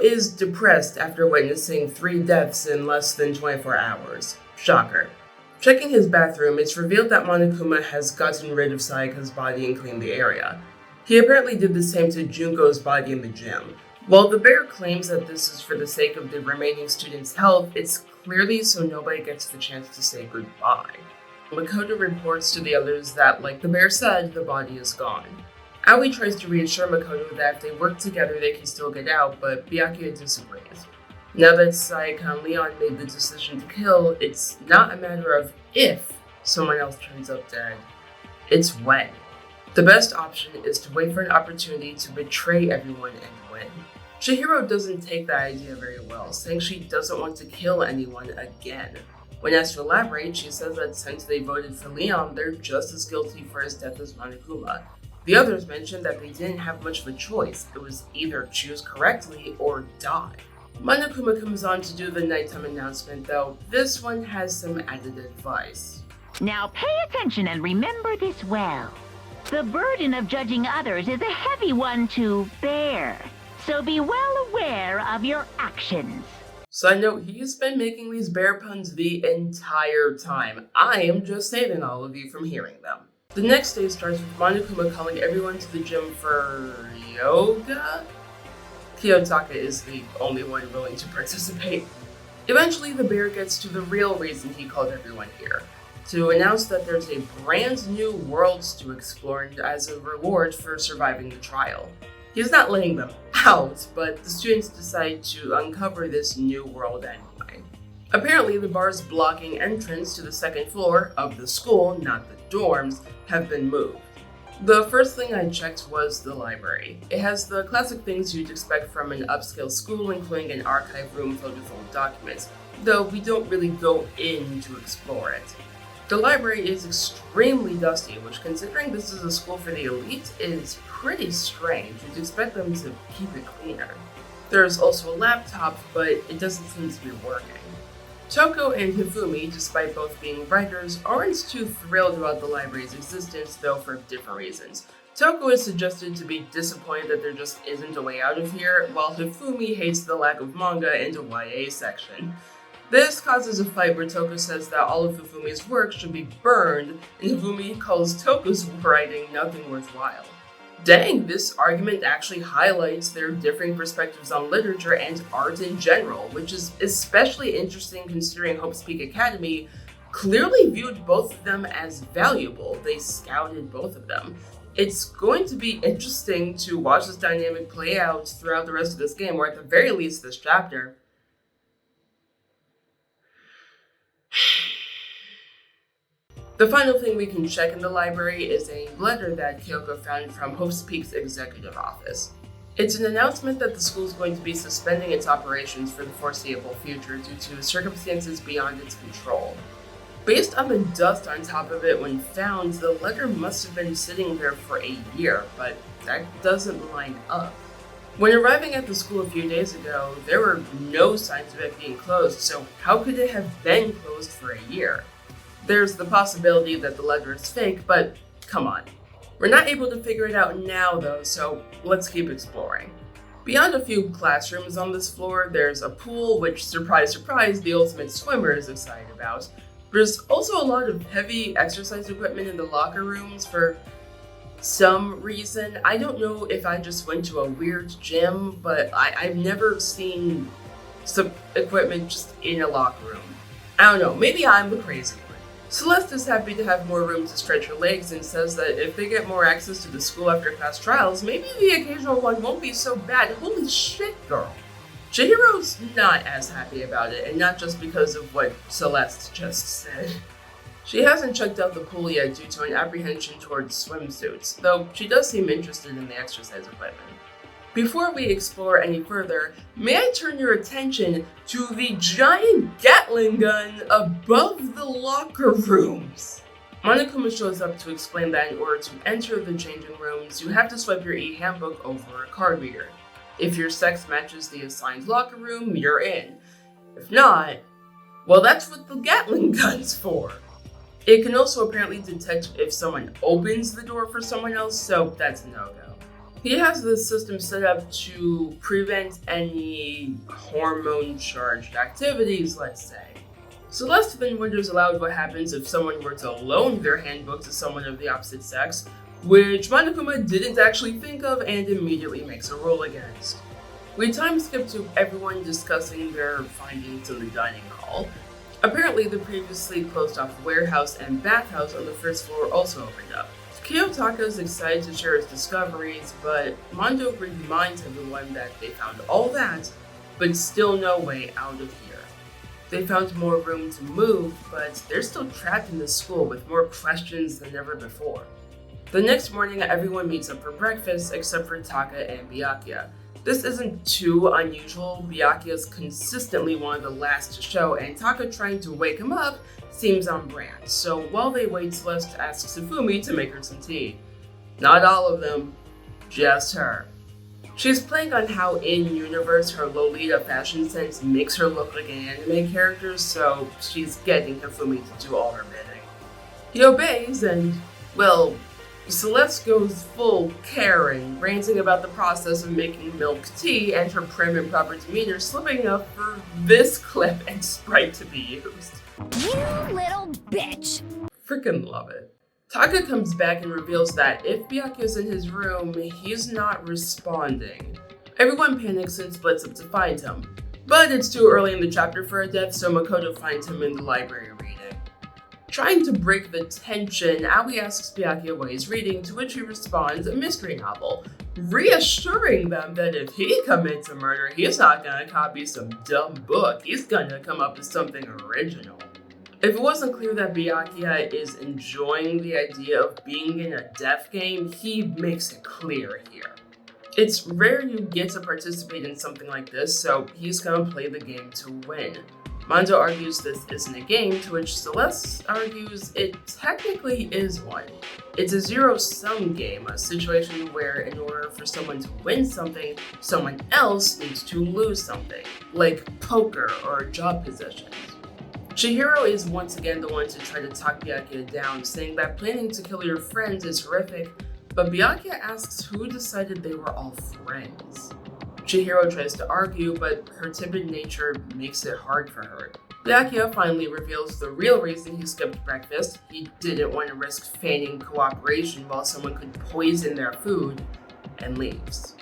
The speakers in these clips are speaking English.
is depressed after witnessing 3 deaths in less than 24 hours. Shocker. Checking his bathroom, it's revealed that Monokuma has gotten rid of Sayaka's body and cleaned the area. He apparently did the same to Junko's body in the gym. While the bear claims that this is for the sake of the remaining students' health, it's clearly so nobody gets the chance to say goodbye. Makoto reports to the others that, like the bear said, the body is gone. Aoi tries to reassure Makoto that if they work together they can still get out, but Byakuya disagrees. Now that Sayaka and Leon made the decision to kill, it's not a matter of if someone else turns up dead, it's when. The best option is to wait for an opportunity to betray everyone and win. Chihiro doesn't take that idea very well, saying she doesn't want to kill anyone again. When asked to elaborate, she says that since they voted for Leon, they're just as guilty for his death as Monokuma. The others mentioned that they didn't have much of a choice. It was either choose correctly or die. Monokuma comes on to do the nighttime announcement, though this one has some added advice. Now pay attention and remember this well. The burden of judging others is a heavy one to bear, so be well aware of your actions. Side note, he's been making these bear puns the entire time. I am just saving all of you from hearing them. The next day starts with Monokuma calling everyone to the gym for yoga? Kiyotaka is the only one willing to participate. Eventually, the bear gets to the real reason he called everyone here, to announce that there's a brand new world to explore as a reward for surviving the trial. He's not letting them out, but the students decide to uncover this new world anyway. Apparently, the bars blocking entrance to the second floor of the school, not the dorms, have been moved. The first thing I checked was the library. It has the classic things you'd expect from an upscale school, including an archive room filled with old documents, though we don't really go in to explore it. The library is extremely dusty, which, considering this is a school for the elite, is pretty strange. You'd expect them to keep it cleaner. There's also a laptop, but it doesn't seem to be working. Toko and Hifumi, despite both being writers, aren't too thrilled about the library's existence, though for different reasons. Toko is suggested to be disappointed that there just isn't a way out of here, while Hifumi hates the lack of manga in the YA section. This causes a fight where Toko says that all of Hifumi's work should be burned, and Hifumi calls Toko's writing nothing worthwhile. Dang, this argument actually highlights their differing perspectives on literature and art in general, which is especially interesting considering Hope's Peak Academy clearly viewed both of them as valuable. They scouted both of them. It's going to be interesting to watch this dynamic play out throughout the rest of this game, or at the very least this chapter. The final thing we can check in the library is a letter that Kyoko found from Hope's Peak's executive office. It's an announcement that the school is going to be suspending its operations for the foreseeable future due to circumstances beyond its control. Based on the dust on top of it when found, the letter must have been sitting there for a year, but that doesn't line up. When arriving at the school a few days ago, there were no signs of it being closed, so how could it have been closed for a year? There's the possibility that the letter is fake, but come on. We're not able to figure it out now though, so let's keep exploring. Beyond a few classrooms on this floor, there's a pool, which, surprise surprise, the ultimate swimmer is excited about. There's also a lot of heavy exercise equipment in the locker rooms for some reason. I don't know if I just went to a weird gym, but I've never seen some equipment just in a locker room. I don't know, maybe I'm the crazy one. Celeste is happy to have more room to stretch her legs and says that if they get more access to the school after class trials, maybe the occasional one won't be so bad. Holy shit, girl. Chihiro's not as happy about it, and not just because of what Celeste just said. She hasn't checked out the pool yet due to an apprehension towards swimsuits, though she does seem interested in the exercise equipment. Before we explore any further, may I turn your attention to the giant Gatling gun above the locker rooms? Monokuma shows up to explain that in order to enter the changing rooms, you have to swipe your e-handbook over a card reader. If your sex matches the assigned locker room, you're in. If not, well, that's what the Gatling gun's for. It can also apparently detect if someone opens the door for someone else, so that's a no-go. He has this system set up to prevent any hormone-charged activities, let's say. Celeste then wonders aloud what happens if someone were to loan their handbook to someone of the opposite sex, which Monokuma didn't actually think of and immediately makes a rule against. We time skip to everyone discussing their findings in the dining hall. Apparently, the previously closed-off warehouse and bathhouse on the first floor also opened up. Kiyotaka is excited to share his discoveries, but Mondo reminds everyone that they found all that, but still no way out of here. They found more room to move, but they're still trapped in the school with more questions than ever before. The next morning, everyone meets up for breakfast except for Taka and Byakuya. This isn't too unusual. Byakuya is consistently one of the last to show, and Taka trying to wake him up seems on brand. So while they wait, Celeste asks Sifumi to make her some tea. Not all of them, just her. She's playing on how in-universe her Lolita fashion sense makes her look like an anime character, so she's getting Hifumi to do all her bidding. He obeys and, well, Celeste goes full Karen, ranting about the process of making milk tea and her prim and proper demeanor slipping up for this clip and sprite to be used. You little bitch! Freaking love it. Taka comes back and reveals that if Byakuya's in his room, he's not responding. Everyone panics and splits up to find him. But it's too early in the chapter for a death, so Makoto finds him in the library reading. Trying to break the tension, Aoi asks Byakuya what he's reading, to which he responds a mystery novel, reassuring them that if he commits a murder, he's not gonna copy some dumb book, he's gonna come up with something original. If it wasn't clear that Byakuya is enjoying the idea of being in a death game, he makes it clear here. It's rare you get to participate in something like this, so he's gonna play the game to win. Mondo argues this isn't a game, to which Celeste argues it technically is one. It's a zero-sum game, a situation where in order for someone to win something, someone else needs to lose something, like poker or job positions. Chihiro is once again the one to try to talk Byakuya down, saying that planning to kill your friends is horrific, but Byakuya asks who decided they were all friends. Chihiro tries to argue, but her timid nature makes it hard for her. Byakuya finally reveals the real reason he skipped breakfast. He didn't want to risk feigning cooperation while someone could poison their food, and leaves.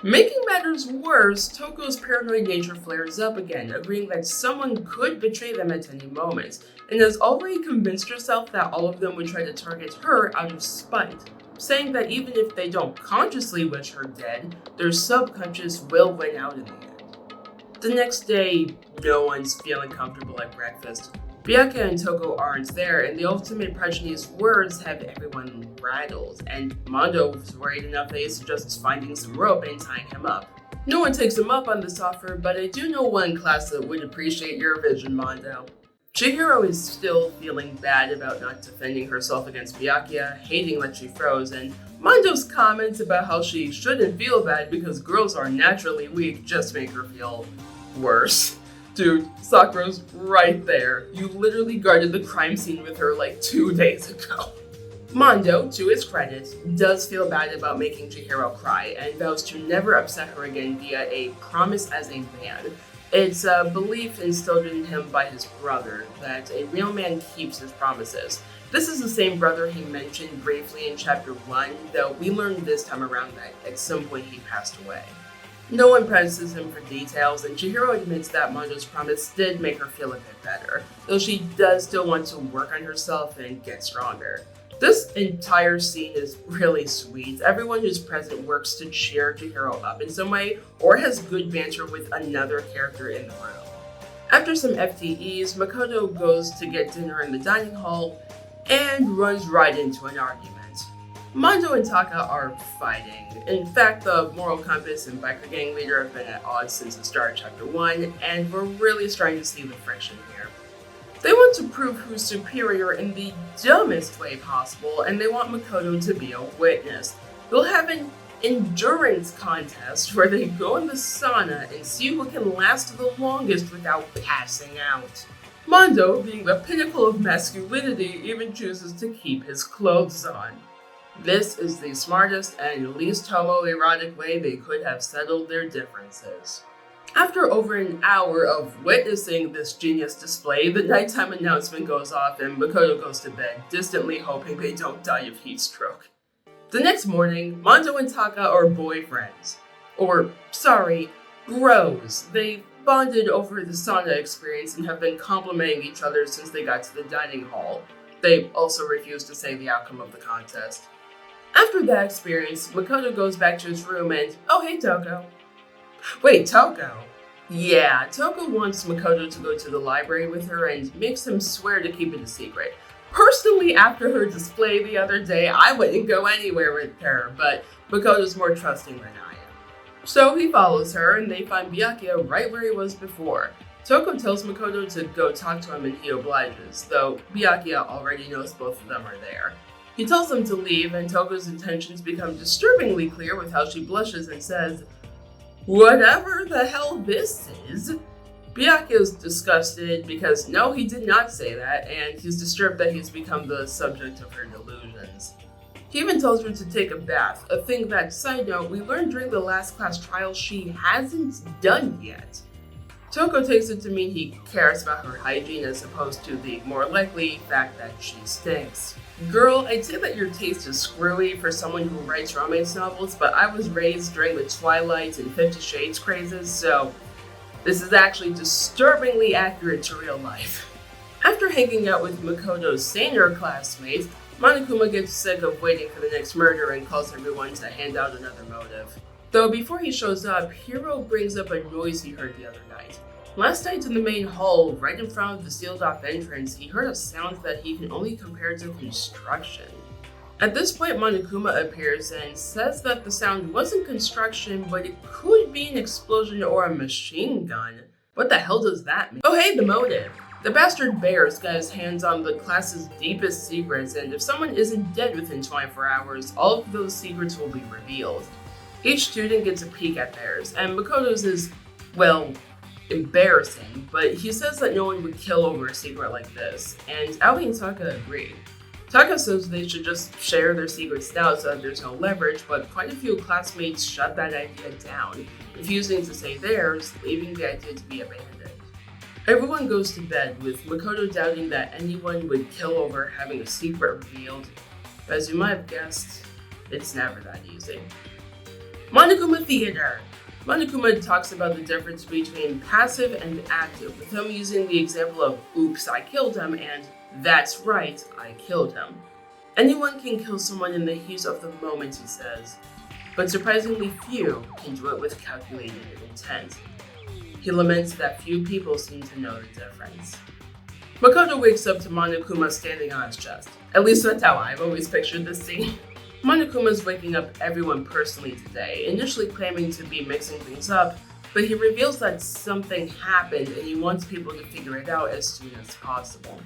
Making matters worse, Toko's paranoid nature flares up again, agreeing that someone could betray them at any moment, and has already convinced herself that all of them would try to target her out of spite, saying that even if they don't consciously wish her dead, their subconscious will win out in the end. The next day, no one's feeling comfortable at breakfast. Byakuya and Toko aren't there, and the ultimate progeny's words have everyone rattled, and Mondo was worried enough that he suggests finding some rope and tying him up. No one takes him up on this offer, but I do know one class that would appreciate your vision, Mondo. Chihiro is still feeling bad about not defending herself against Byakuya, hating that she froze, and Mondo's comments about how she shouldn't feel bad because girls are naturally weak just make her feel worse. Dude, Sakura's right there. You literally guarded the crime scene with her like 2 days ago. Mondo, to his credit, does feel bad about making Chihiro cry and vows to never upset her again via a promise as a man. It's a belief instilled in him by his brother that a real man keeps his promises. This is the same brother he mentioned briefly in chapter 1, though we learned this time around that at some point he passed away. No one presses him for details, and Chihiro admits that Mondo's promise did make her feel a bit better, though she does still want to work on herself and get stronger. This entire scene is really sweet. Everyone who's present works to cheer Chihiro up in some way, or has good banter with another character in the room. After some FTEs, Makoto goes to get dinner in the dining hall, and runs right into an argument. Mondo and Taka are fighting. In fact, the moral compass and biker gang leader have been at odds since the start of chapter 1, and we're really starting to see the friction here. They want to prove who's superior in the dumbest way possible, and they want Makoto to be a witness. They'll have an endurance contest where they go in the sauna and see who can last the longest without passing out. Mondo, being the pinnacle of masculinity, even chooses to keep his clothes on. This is the smartest and least homoerotic way they could have settled their differences. After over an hour of witnessing this genius display, the nighttime announcement goes off and Makoto goes to bed, distantly hoping they don't die of heat stroke. The next morning, Mondo and Taka are boyfriends. Or, sorry, bros. They bonded over the sauna experience and have been complimenting each other since they got to the dining hall. They also refuse to say the outcome of the contest. After that experience, Makoto goes back to his room and, oh hey Toko. Wait, Toko? Yeah, Toko wants Makoto to go to the library with her and makes him swear to keep it a secret. Personally, after her display the other day, I wouldn't go anywhere with her, but Makoto's more trusting than I am. So he follows her and they find Byakuya right where he was before. Toko tells Makoto to go talk to him and he obliges, though Byakuya already knows both of them are there. He tells them to leave and Toko's intentions become disturbingly clear with how she blushes and says, "Whatever the hell this is." Byakuya's disgusted because no, he did not say that, and he's disturbed that he's become the subject of her delusions. He even tells her to take a bath, a thing that, side note, we learned during the last class trial she hasn't done yet. Toko takes it to mean he cares about her hygiene as opposed to the more likely fact that she stinks. Girl, I'd say that your taste is screwy for someone who writes romance novels, but I was raised during the Twilight and 50 Shades crazes, so this is actually disturbingly accurate to real life. After hanging out with Makoto's saner classmates, Monokuma gets sick of waiting for the next murder and calls everyone to hand out another motive. Though before he shows up, Hiro brings up a noise he heard the other night. Last night in the main hall, right in front of the sealed-off entrance, he heard a sound that he can only compare to construction. At this point, Monokuma appears and says that the sound wasn't construction, but it could be an explosion or a machine gun. What the hell does that mean? Oh hey, the motive! The bastard bear's got his hands on the class's deepest secrets, and if someone isn't dead within 24 hours, all of those secrets will be revealed. Each student gets a peek at theirs, and Makoto's is, well, embarrassing, but he says that no one would kill over a secret like this, and Aoi and Taka agree. Taka says they should just share their secrets now so that there's no leverage, but quite a few classmates shut that idea down, refusing to say theirs, leaving the idea to be abandoned. Everyone goes to bed, with Makoto doubting that anyone would kill over having a secret revealed, but as you might have guessed, it's never that easy. Monokuma Theater! Monokuma talks about the difference between passive and active, with him using the example of "oops, I killed him" and "that's right, I killed him." Anyone can kill someone in the heat of the moment, he says, but surprisingly few can do it with calculated intent. He laments that few people seem to know the difference. Makoto wakes up to Monokuma standing on his chest. At least that's how I've always pictured this scene. Monokuma's waking up everyone personally today, initially claiming to be mixing things up, but he reveals that something happened and he wants people to figure it out as soon as possible.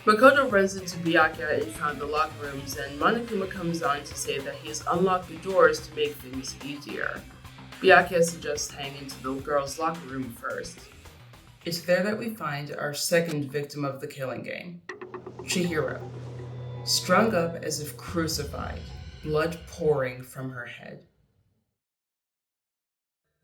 Makoto runs into Byakuya in front of the locker rooms, and Monokuma comes on to say that he's unlocked the doors to make things easier. Byakuya suggests hanging into the girls' locker room first. It's there that we find our second victim of the killing game, Chihiro, strung up as if crucified, blood pouring from her head.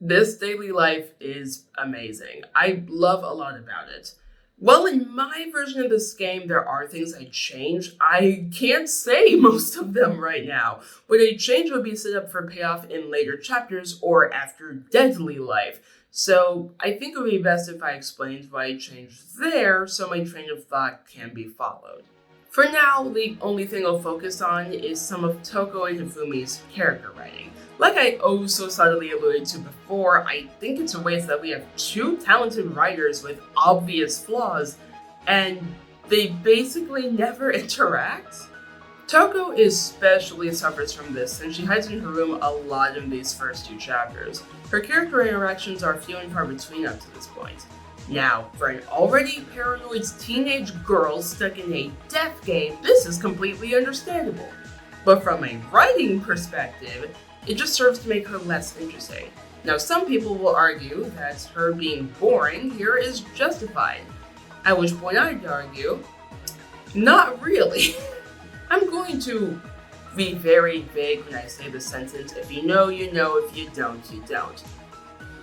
This daily life is amazing. I love a lot about it. Well, in my version of this game, there are things I'd change. I can't say most of them right now. What I'd change would be set up for payoff in later chapters or after Deadly Life. So I think it would be best if I explained what I changed there so my train of thought can be followed. For now, the only thing I'll focus on is some of Toko and Hifumi's character writing. Like I oh so subtly alluded to before, I think it's a waste that we have two talented writers with obvious flaws, and they basically never interact. Toko especially suffers from this, since she hides in her room a lot in these first two chapters. Her character interactions are few and far between up to this point. Now, for an already paranoid teenage girl stuck in a death game, this is completely understandable. But from a writing perspective, it just serves to make her less interesting. Now, some people will argue that her being boring here is justified, at which point I'd argue, not really. I'm going to be very vague when I say the sentence, if you know, you know, if you don't, you don't.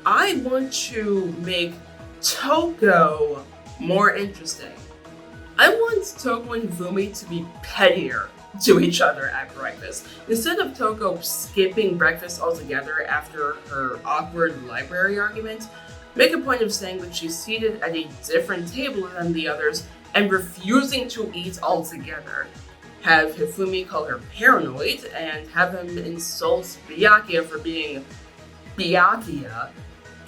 I want to make Toko more interesting. I want Toko and Hifumi to be pettier to each other at breakfast. Instead of Toko skipping breakfast altogether after her awkward library argument, make a point of saying that she's seated at a different table than the others and refusing to eat altogether. Have Hifumi call her paranoid and have him insult Byakuya for being Byakuya,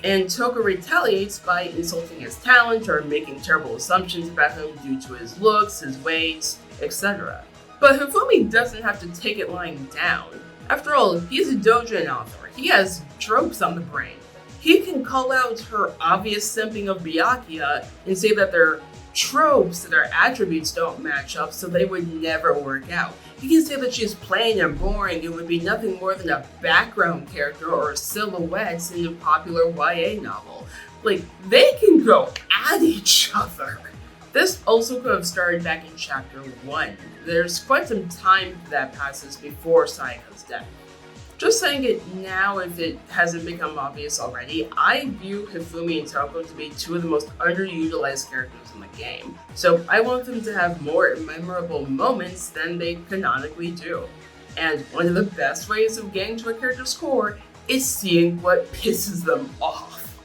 and Toko retaliates by insulting his talent or making terrible assumptions about him due to his looks, his weight, etc. But Hifumi doesn't have to take it lying down. After all, he's a doujin author. He has tropes on the brain. He can call out her obvious simping of Byakuya and say that they're tropes, that their attributes don't match up, so they would never work out. He can say that she's plain and boring and would be nothing more than a background character or a silhouette in a popular YA novel. Like, they can go at each other. This also could have started back in chapter 1. There's quite some time that passes before Sayaka's death. Just saying it now if it hasn't become obvious already, I view Hifumi and Toko to be two of the most underutilized characters in the game, so I want them to have more memorable moments than they canonically do. And one of the best ways of getting to a character's core is seeing what pisses them off.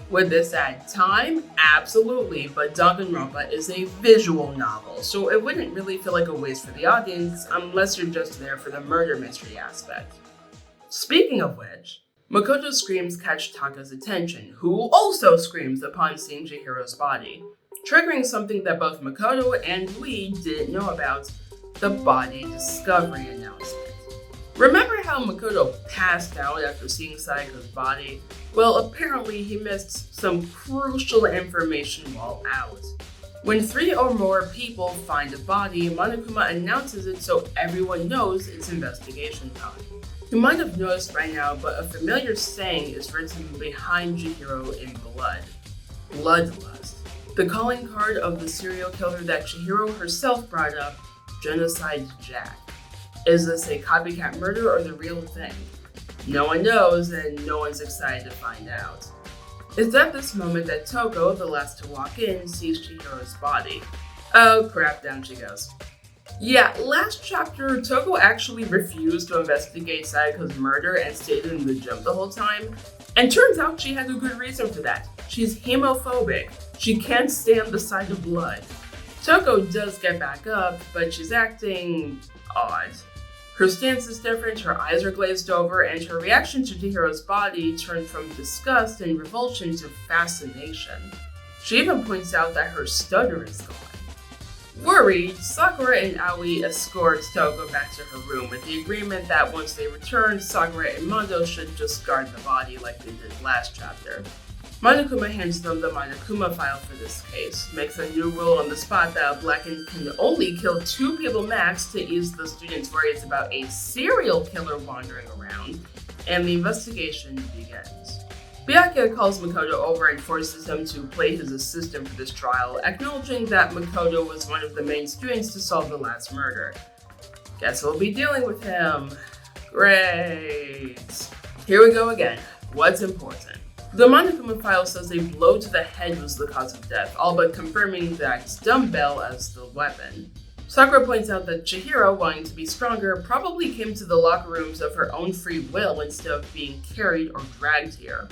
Would this add time? Absolutely, but Danganronpa is a visual novel, so it wouldn't really feel like a waste for the audience unless you're just there for the murder mystery aspect. Speaking of which, Makoto's screams catch Taka's attention, who also screams upon seeing Chihiro's body, triggering something that both Makoto and Lee didn't know about, the body discovery announcement. Remember how Makoto passed out after seeing Sayaka's body? Well, apparently he missed some crucial information while out. When 3 or more people find a body, Monokuma announces it so everyone knows it's investigation time. You might have noticed by now, but a familiar saying is written behind Chihiro in blood. Bloodlust. The calling card of the serial killer that Chihiro herself brought up, Genocide Jack. Is this a copycat murder or the real thing? No one knows, and no one's excited to find out. It's at this moment that Toko, the last to walk in, sees Chihiro's body. Oh crap, down she goes. Yeah, last chapter, Toko actually refused to investigate Sayaka's murder and stayed in the gym the whole time. And turns out she had a good reason for that. She's hemophobic. She can't stand the sight of blood. Toko does get back up, but she's acting odd. Her stance is different, her eyes are glazed over, and her reaction to Chihiro's body turned from disgust and revulsion to fascination. She even points out that her stutter is gone. Worried, Sakura and Aoi escort Toko back to her room with the agreement that once they return, Sakura and Mondo should just guard the body like they did last chapter. Monokuma hands them the Monokuma file for this case, makes a new rule on the spot that a Blackened can only kill 2 people max to ease the students' worries about a serial killer wandering around, and the investigation begins. Byakuya calls Makoto over and forces him to play his assistant for this trial, acknowledging that Makoto was one of the main students to solve the last murder. Guess we'll be dealing with him. Great. Here we go again. What's important? The Monokuma file says a blow to the head was the cause of death, all but confirming that dumbbell as the weapon. Sakura points out that Chihiro, wanting to be stronger, probably came to the locker rooms of her own free will instead of being carried or dragged here.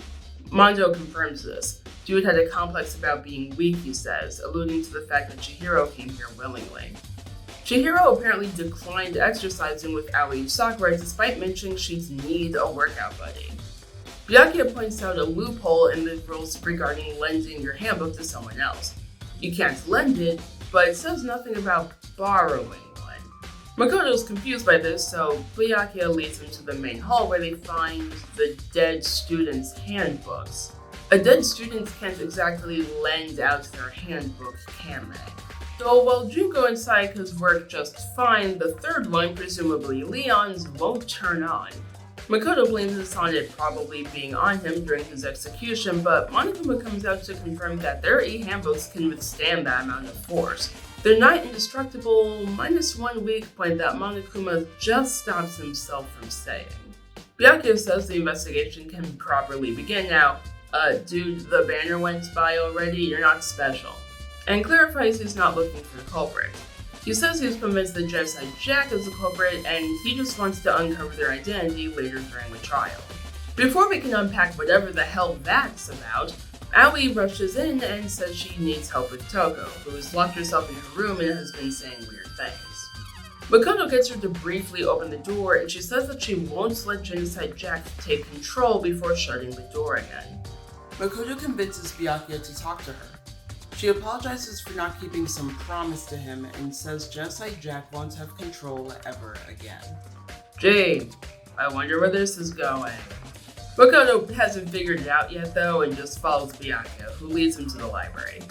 Mondo confirms this. Dude had a complex about being weak, he says, alluding to the fact that Chihiro came here willingly. Chihiro apparently declined exercising with Aoi Sakura despite mentioning she'd need a workout buddy. Byakuya points out a loophole in the rules regarding lending your handbook to someone else. You can't lend it, but it says nothing about borrowing one. Makoto's confused by this, so Byakuya leads him to the main hall where they find the dead students' handbooks. A dead student can't exactly lend out their handbook, can they? So while Junko and Sayaka's work just fine, the third one, presumably Leon's, won't turn on. Makoto blames this on it probably being on him during his execution, but Monokuma comes out to confirm that their e-handbooks can withstand that amount of force. They're not indestructible, minus one weak point that Monokuma just stops himself from saying. Byakuya says the investigation can properly begin now. Dude, the banner went by already, you're not special. And clarifies he's not looking for the culprit. He says he's convinced that Genocide Jack is the culprit and he just wants to uncover their identity later during the trial. Before we can unpack whatever the hell that's about, Aoi rushes in and says she needs help with Toko, who has locked herself in her room and has been saying weird things. Makoto gets her to briefly open the door and she says that she won't let Genocide Jack take control before shutting the door again. Makoto convinces Byakuya to talk to her. She apologizes for not keeping some promise to him and says Genocide Jack won't have control ever again. Gee, I wonder where this is going. Makoto hasn't figured it out yet though and just follows Byakuya, who leads him to the library.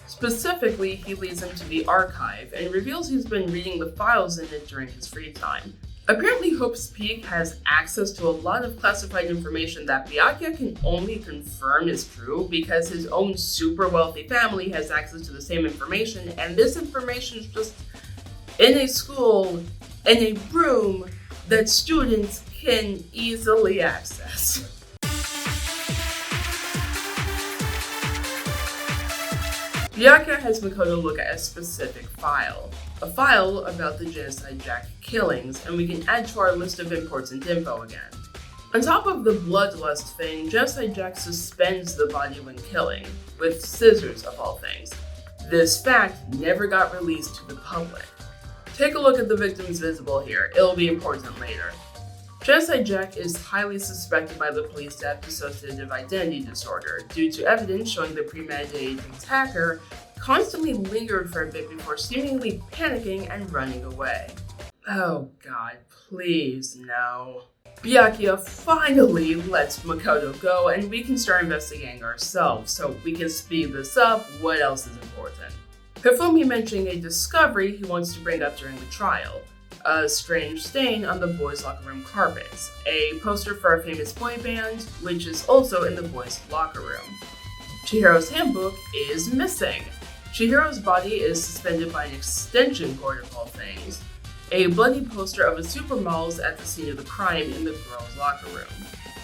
Specifically, he leads him to the archive and reveals he's been reading the files in it during his free time. Apparently, Hope's Peak has access to a lot of classified information that Byakuya can only confirm is true because his own super wealthy family has access to the same information, and this information is just in a school, in a room that students can easily access. Byakuya has Makoto look at a specific file. A file about the Genocide Jack killings, and we can add to our list of important info again. On top of the bloodlust thing, Genocide Jack suspends the body when killing, with scissors of all things. This fact never got released to the public. Take a look at the victims visible here, it'll be important later. Genocide Jack is highly suspected by the police to have dissociative identity disorder due to evidence showing the premeditated attacker constantly lingered for a bit before seemingly panicking and running away. Oh god, please no. Byakuya finally lets Makoto go and we can start investigating ourselves, so we can speed this up. What else is important? Hifumi mentioning a discovery he wants to bring up during the trial. A strange stain on the boys' locker room carpets, a poster for a famous boy band, which is also in the boys' locker room. Chihiro's handbook is missing. Chihiro's body is suspended by an extension cord of all things. A bloody poster of a supermodel at the scene of the crime in the girls' locker room.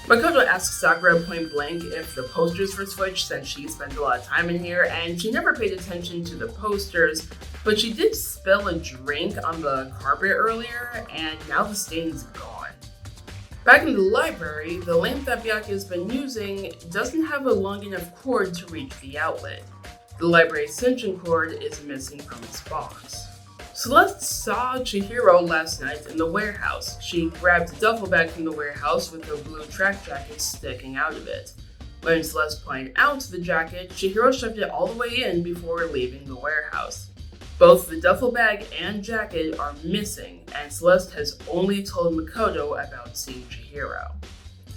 Makoto asks Sakura point blank if the posters were switched since she spent a lot of time in here, and she never paid attention to the posters, but she did spill a drink on the carpet earlier, and now the stain's gone. Back in the library, the lamp that Byakuya has been using doesn't have a long enough cord to reach the outlet. The library extension cord is missing from its box. Celeste saw Chihiro last night in the warehouse. She grabbed a duffel bag from the warehouse with a blue track jacket sticking out of it. When Celeste pointed out the jacket, Chihiro shoved it all the way in before leaving the warehouse. Both the duffel bag and jacket are missing, and Celeste has only told Makoto about seeing Chihiro.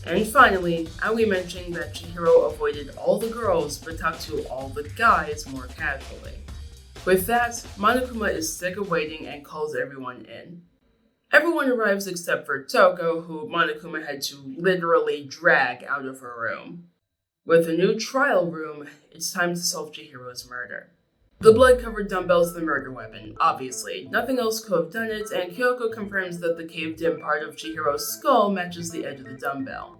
And finally, Aoi mentioning that Chihiro avoided all the girls but talked to all the guys more casually. With that, Monokuma is sick of waiting and calls everyone in. Everyone arrives except for Toko, who Monokuma had to literally drag out of her room. With a new trial room, it's time to solve Chihiro's murder. The blood-covered dumbbell is the murder weapon, obviously. Nothing else could have done it, and Kyoko confirms that the caved-in part of Chihiro's skull matches the edge of the dumbbell.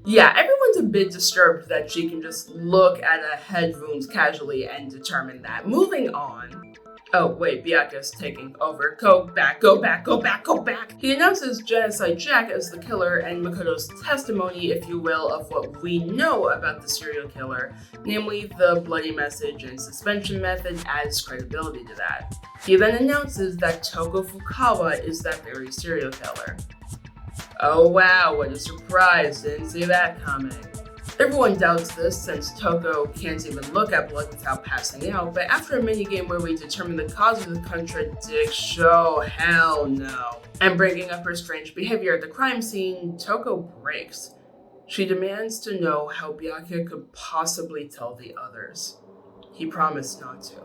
Yeah, everyone's a bit disturbed that she can just look at a head wound casually and determine that. Moving on. Oh, wait, Byakuya's taking over. Go back, go back, go back, go back! He announces Genocide Jack as the killer and Makoto's testimony, if you will, of what we know about the serial killer, namely the bloody message and suspension method adds credibility to that. He then announces that Toko Fukawa is that very serial killer. Oh wow, what a surprise, didn't see that coming. Everyone doubts this since Toko can't even look at blood without passing out, but after a minigame where we determine the cause of the contradiction, oh hell no. And bringing up her strange behavior at the crime scene, Toko breaks. She demands to know how Byakuya could possibly tell the others. He promised not to.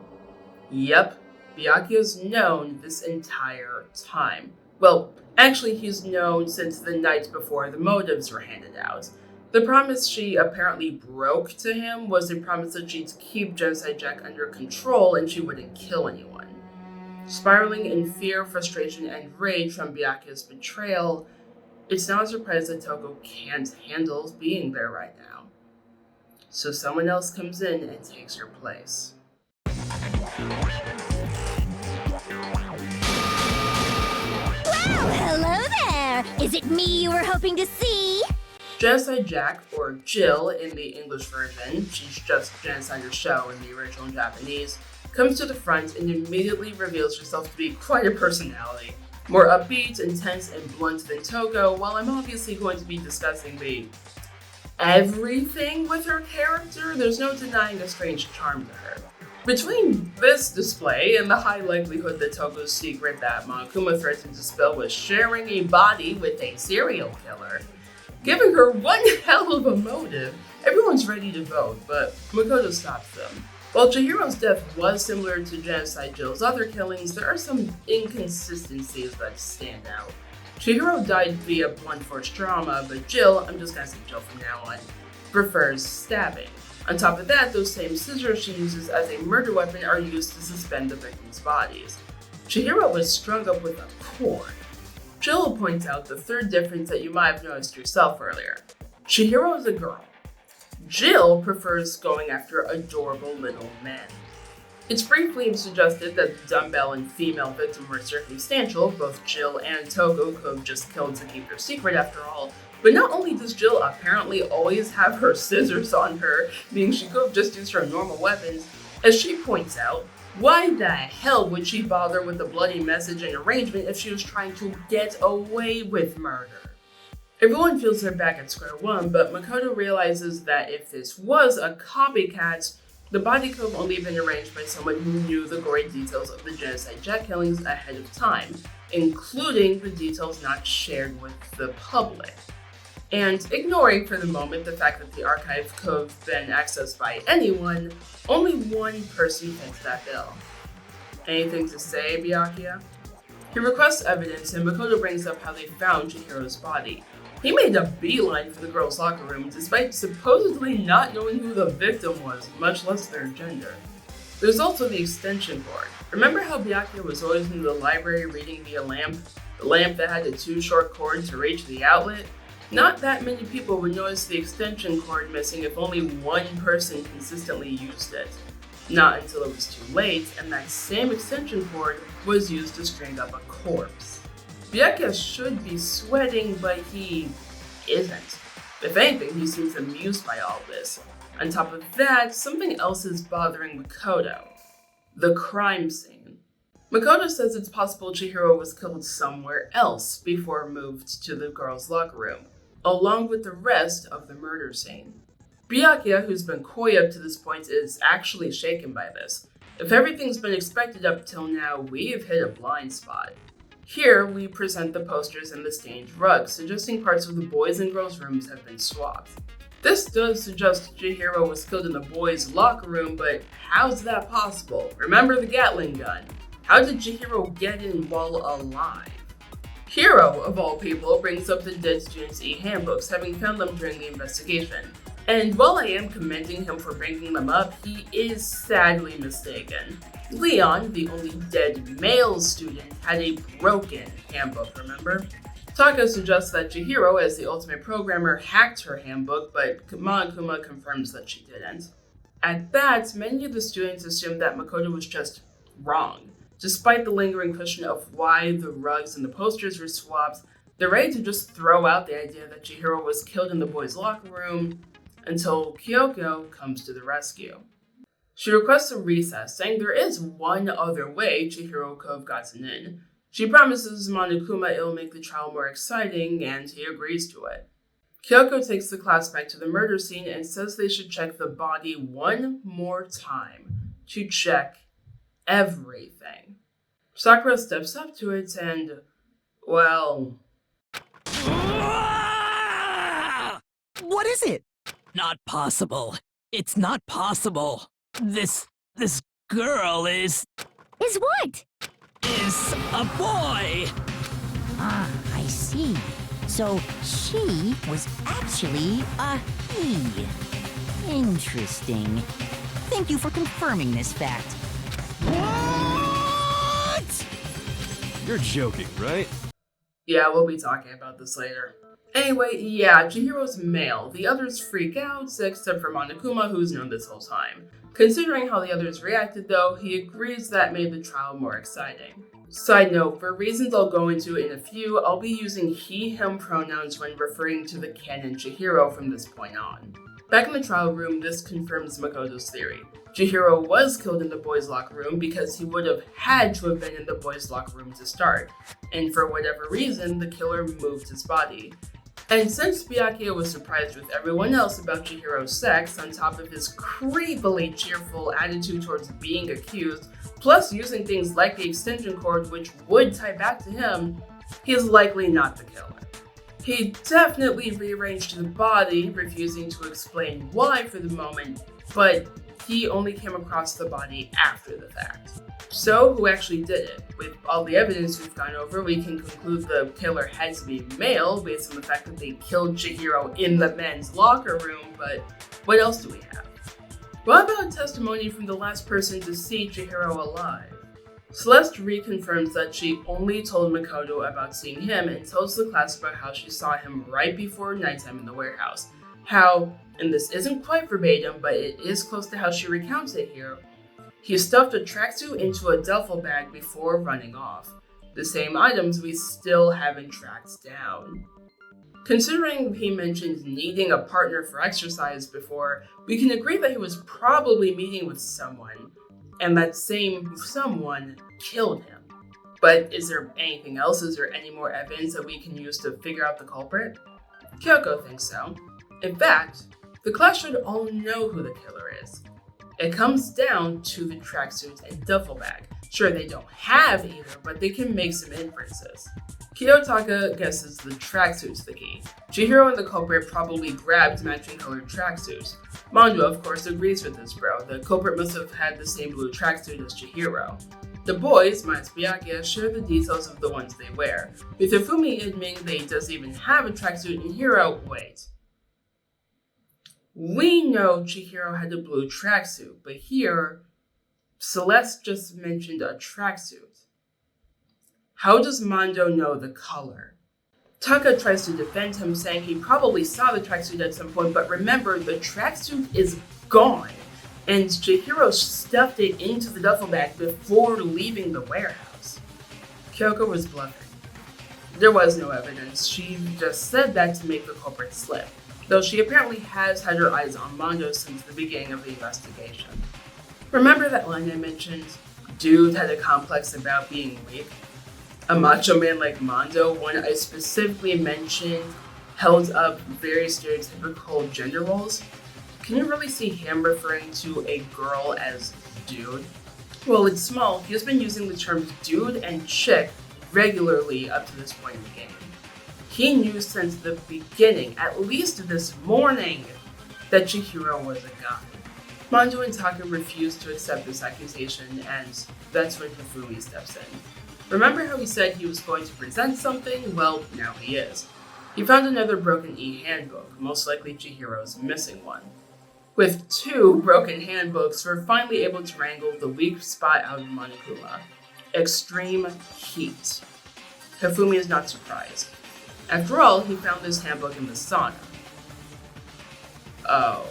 Yep, Byakuya's known this entire time. Well, actually he's known since the night before the motives were handed out. The promise she apparently broke to him was a promise that she'd keep Genocide Jack under control and she wouldn't kill anyone. Spiraling in fear, frustration, and rage from Byakuya's betrayal, it's not a surprise that Toko can't handle being there right now. So someone else comes in and takes her place. Well, hello there! Is it me you were hoping to see? Genocide Jack, or Jill in the English version, she's just Genocide Show in the original Japanese, comes to the front and immediately reveals herself to be quite a personality. More upbeat, intense, and blunt than Toko, while I'm obviously going to be discussing the everything with her character, there's no denying a strange charm to her. Between this display and the high likelihood that Toko's secret that Monokuma threatened to spill was sharing a body with a serial killer, giving her one hell of a motive, everyone's ready to vote, but Makoto stops them. While Chihiro's death was similar to Genocide Jill's other killings, there are some inconsistencies that stand out. Chihiro died via blunt force trauma, but Jill, I'm just gonna say Jill from now on, prefers stabbing. On top of that, those same scissors she uses as a murder weapon are used to suspend the victims' bodies. Chihiro was strung up with a cord. Jill points out the third difference that you might have noticed yourself earlier. Chihiro is a girl. Jill prefers going after adorable little men. It's briefly suggested that the dumbbell and female victim were circumstantial. Both Jill and Toko could have just killed to keep their secret after all. But not only does Jill apparently always have her scissors on her, meaning she could have just used her normal weapons, as she points out, why the hell would she bother with a bloody message and arrangement if she was trying to get away with murder? Everyone feels they're back at square one, but Makoto realizes that if this was a copycat, the body could have only been arranged by someone who knew the gory details of the Genocide Jack killings ahead of time, including the details not shared with the public. And ignoring for the moment the fact that the archive could have been accessed by anyone, only one person fits that bill. Anything to say, Byakuya? He requests evidence and Makoto brings up how they found Chihiro's body. He made a beeline for the girls' locker room despite supposedly not knowing who the victim was, much less their gender. There's also the extension cord. Remember how Byakuya was always in the library reading via lamp? The lamp that had a too short cord to reach the outlet? Not that many people would notice the extension cord missing if only one person consistently used it. Not until it was too late, and that same extension cord was used to string up a corpse. Byakuya should be sweating, but he isn't. If anything, he seems amused by all this. On top of that, something else is bothering Makoto. The crime scene. Makoto says it's possible Chihiro was killed somewhere else before moved to the girls' locker room, along with the rest of the murder scene. Byakuya, who's been coy up to this point, is actually shaken by this. If everything's been expected up till now, we've hit a blind spot. Here, we present the posters and the stained rug, suggesting parts of the boys' and girls' rooms have been swapped. This does suggest Chihiro was killed in the boys' locker room, but how's that possible? Remember the Gatling gun? How did Chihiro get in while alive? Hiro, of all people, brings up the Dead Students e-handbooks, having found them during the investigation. And while I am commending him for bringing them up, he is sadly mistaken. Leon, the only dead male student, had a broken handbook, remember? Taka suggests that Chihiro, as the ultimate programmer, hacked her handbook, but Monokuma confirms that she didn't. At that, many of the students assumed that Makoto was just wrong. Despite the lingering question of why the rugs and the posters were swapped, they're ready to just throw out the idea that Chihiro was killed in the boys' locker room, until Kyoko comes to the rescue. She requests a recess, saying there is one other way Chihiro could have gotten in. She promises Monokuma it'll make the trial more exciting, and he agrees to it. Kyoko takes the class back to the murder scene and says they should check the body one more time to check everything. Sakura steps up to it and, well... What is it? Not possible. It's not possible. This girl is what? a boy. Ah, I see. So she was actually a he. Interesting. Thank you for confirming this fact. What? You're joking, right? Yeah, we'll be talking about this later. Anyway, yeah, Chihiro's male. The others freak out, except for Monokuma, who's known this whole time. Considering how the others reacted though, he agrees that made the trial more exciting. Side note, for reasons I'll go into in a few, I'll be using he/him pronouns when referring to the canon Chihiro from this point on. Back in the trial room, this confirms Makoto's theory. Chihiro was killed in the boys' locker room because he would have had to have been in the boys' locker room to start, and for whatever reason, the killer moved his body. And since Byakuya was surprised with everyone else about Chihiro's sex, on top of his creepily cheerful attitude towards being accused, plus using things like the extension cord which would tie back to him, he is likely not the killer. He definitely rearranged the body, refusing to explain why for the moment, but he only came across the body after the fact. So, who actually did it? With all the evidence we've gone over, we can conclude the killer had to be male based on the fact that they killed Chihiro in the men's locker room, but what else do we have? What about testimony from the last person to see Chihiro alive? Celeste reconfirms that she only told Makoto about seeing him and tells the class about how she saw him right before nighttime in the warehouse. How, and this isn't quite verbatim, but it is close to how she recounts it here, he stuffed a tracksuit into a duffel bag before running off. The same items we still haven't tracked down. Considering he mentioned needing a partner for exercise before, we can agree that he was probably meeting with someone, and that same someone killed him. But is there anything else? Is there any more evidence that we can use to figure out the culprit? Kyoko thinks so. In fact, the class should all know who the killer is. It comes down to the tracksuit and duffel bag. Sure, they don't have either, but they can make some inferences. Kiyotaka guesses the tracksuit's the key. Chihiro and the culprit probably grabbed matching colored tracksuits. Mondo, of course, agrees with this bro. The culprit must have had the same blue tracksuit as Chihiro. The boys, minus Byakuya, share the details of the ones they wear. With Hifumi admitting that he doesn't even have a tracksuit, and Hiro, wait. We know Chihiro had a blue tracksuit, but here, Celeste just mentioned a tracksuit. How does Mondo know the color? Taka tries to defend him, saying he probably saw the tracksuit at some point, but remember, the tracksuit is gone, and Chihiro stuffed it into the duffel bag before leaving the warehouse. Kyoko was bluffing. There was no evidence, she just said that to make the culprit slip, though she apparently has had her eyes on Mondo since the beginning of the investigation. Remember that line I mentioned? Dude had a complex about being weak. A macho man like Mondo, one I specifically mentioned, held up very stereotypical gender roles. Can you really see him referring to a girl as dude? Well, it's small. He has been using the terms dude and chick regularly up to this point in the game. He knew since the beginning, at least this morning, that Chihiro was a guy. Mondo and Taka refuse to accept this accusation, and that's when Hifumi steps in. Remember how he said he was going to present something? Well, now he is. He found another broken e-handbook, most likely Chihiro's missing one. With 2 broken handbooks, we're finally able to wrangle the weak spot out of Monokuma. Extreme heat. Hifumi is not surprised. After all, he found this handbook in the sauna. Oh.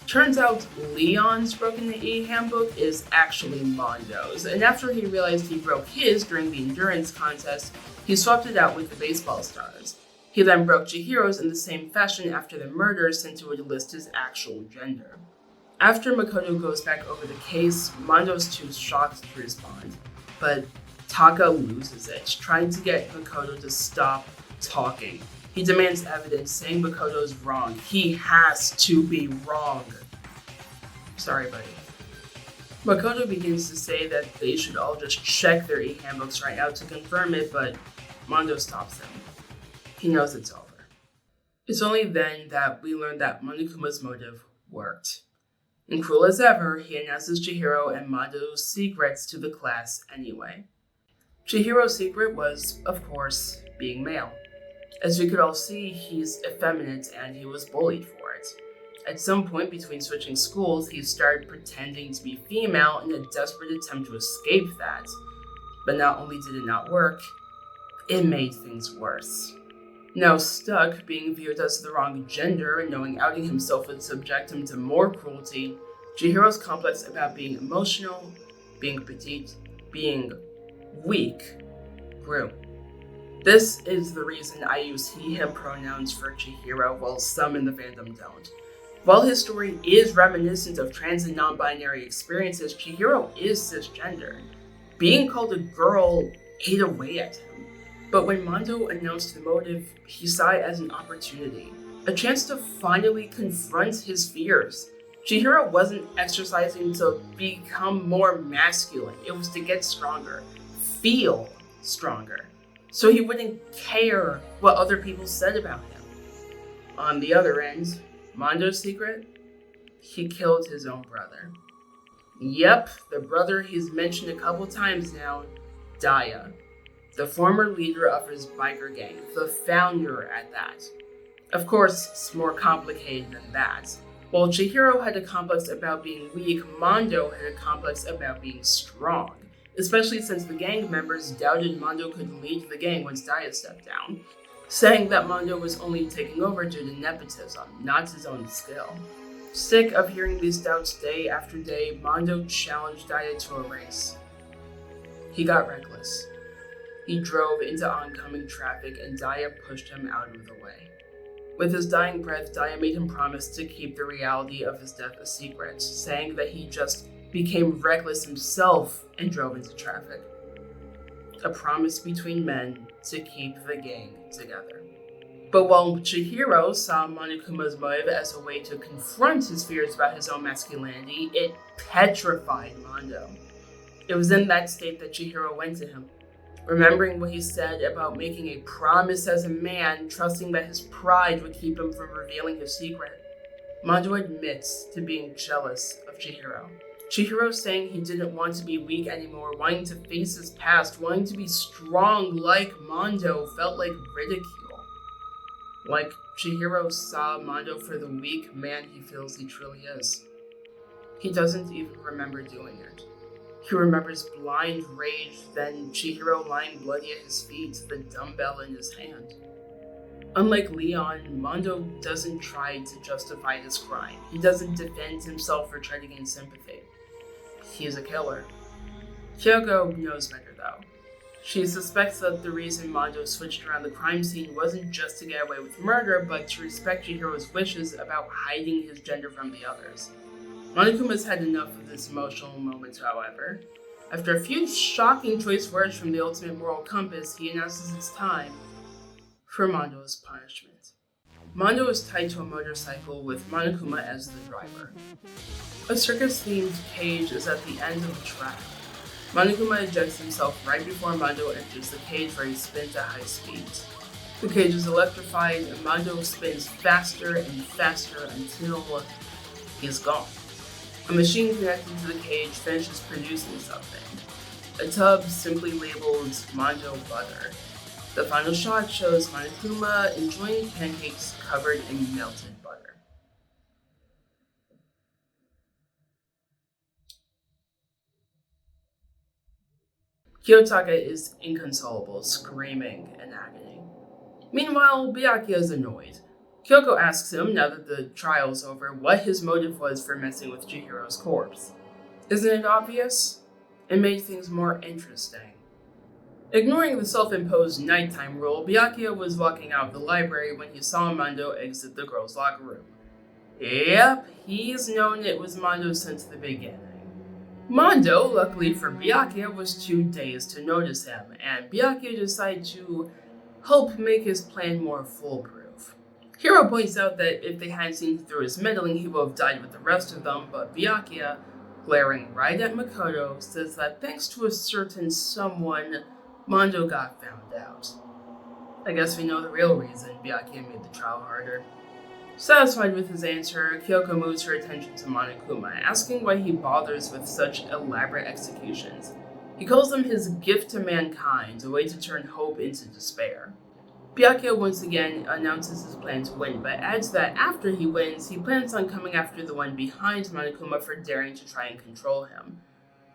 Turns out Leon's broken e-handbook is actually Mondo's, and after he realized he broke his during the endurance contest, he swapped it out with the baseball stars. He then broke Chihiro's in the same fashion after the murder, since it would list his actual gender. After Makoto goes back over the case, Mondo's too shocked to respond, but Taka loses it, trying to get Makoto to stop talking. He demands evidence, saying Makoto's wrong. He has to be wrong. Sorry, buddy. Makoto begins to say that they should all just check their e-handbooks right now to confirm it, but Mondo stops him. He knows it's over. It's only then that we learn that Monokuma's motive worked. And cruel as ever, he announces Chihiro and Mondo's secrets to the class anyway. Chihiro's secret was, of course, being male. As we could all see, he's effeminate and he was bullied for it. At some point between switching schools, he started pretending to be female in a desperate attempt to escape that. But not only did it not work, it made things worse. Now stuck, being viewed as the wrong gender and knowing outing himself would subject him to more cruelty, Chihiro's complex about being emotional, being petite, being weak grew. This is the reason I use he/him pronouns for Chihiro, while some in the fandom don't. While his story is reminiscent of trans and non-binary experiences, Chihiro is cisgender. Being called a girl ate away at him. But when Mondo announced the motive, he saw it as an opportunity, a chance to finally confront his fears. Chihiro wasn't exercising to become more masculine, it was to get stronger, feel stronger, so he wouldn't care what other people said about him. On the other end, Mondo's secret? He killed his own brother. Yep, the brother he's mentioned a couple times now, Daya. The former leader of his biker gang, the founder at that. Of course, it's more complicated than that. While Chihiro had a complex about being weak, Mondo had a complex about being strong, especially since the gang members doubted Mondo could lead the gang once Daya stepped down, saying that Mondo was only taking over due to nepotism, not his own skill. Sick of hearing these doubts day after day, Mondo challenged Daya to a race. He got reckless. He drove into oncoming traffic and Daya pushed him out of the way. With his dying breath, Daya made him promise to keep the reality of his death a secret, saying that he just became reckless himself and drove into traffic. A promise between men to keep the gang together. But while Chihiro saw Monokuma's motive as a way to confront his fears about his own masculinity, it petrified Mondo. It was in that state that Chihiro went to him. Remembering what he said about making a promise as a man, trusting that his pride would keep him from revealing his secret, Mondo admits to being jealous of Chihiro. Chihiro saying he didn't want to be weak anymore, wanting to face his past, wanting to be strong like Mondo felt like ridicule. Like Chihiro saw Mondo for the weak man he feels he truly is. He doesn't even remember doing it. He remembers blind rage, then Chihiro lying bloody at his feet, the dumbbell in his hand. Unlike Leon, Mondo doesn't try to justify his crime. He doesn't defend himself or try to gain sympathy. He is a killer. Kyoko knows better though. She suspects that the reason Mondo switched around the crime scene wasn't just to get away with murder, but to respect Chihiro's wishes about hiding his gender from the others. Monokuma's had enough of this emotional moment, however. After a few shocking choice words from the ultimate moral compass, he announces it's time for Mondo's punishment. Mondo is tied to a motorcycle with Monokuma as the driver. A circus-themed cage is at the end of the track. Monokuma ejects himself right before Mondo enters the cage where he spins at high speeds. The cage is electrified and Mondo spins faster and faster until he's gone. A machine connected to the cage finishes producing something. A tub simply labeled Mondo Butter. The final shot shows Monokuma enjoying pancakes covered in melted butter. Kiyotaka is inconsolable, screaming in agony. Meanwhile, Byakuya is annoyed. Kyoko asks him, now that the trial's over, what his motive was for messing with Chihiro's corpse. Isn't it obvious? It made things more interesting. Ignoring the self-imposed nighttime rule, Byakuya was walking out of the library when he saw Mondo exit the girls' locker room. Yep, he's known it was Mondo since the beginning. Mondo, luckily for Byakuya, was too dazed to notice him, and Byakuya decided to help make his plan more foolproof. Hiro points out that if they hadn't seen through his meddling, he would have died with the rest of them, but Byakuya, glaring right at Makoto, says that thanks to a certain someone, Mondo got found out. I guess we know the real reason Byakuya made the trial harder. Satisfied with his answer, Kyoko moves her attention to Monokuma, asking why he bothers with such elaborate executions. He calls them his gift to mankind, a way to turn hope into despair. Byakuya once again announces his plan to win, but adds that after he wins, he plans on coming after the one behind Monokuma for daring to try and control him.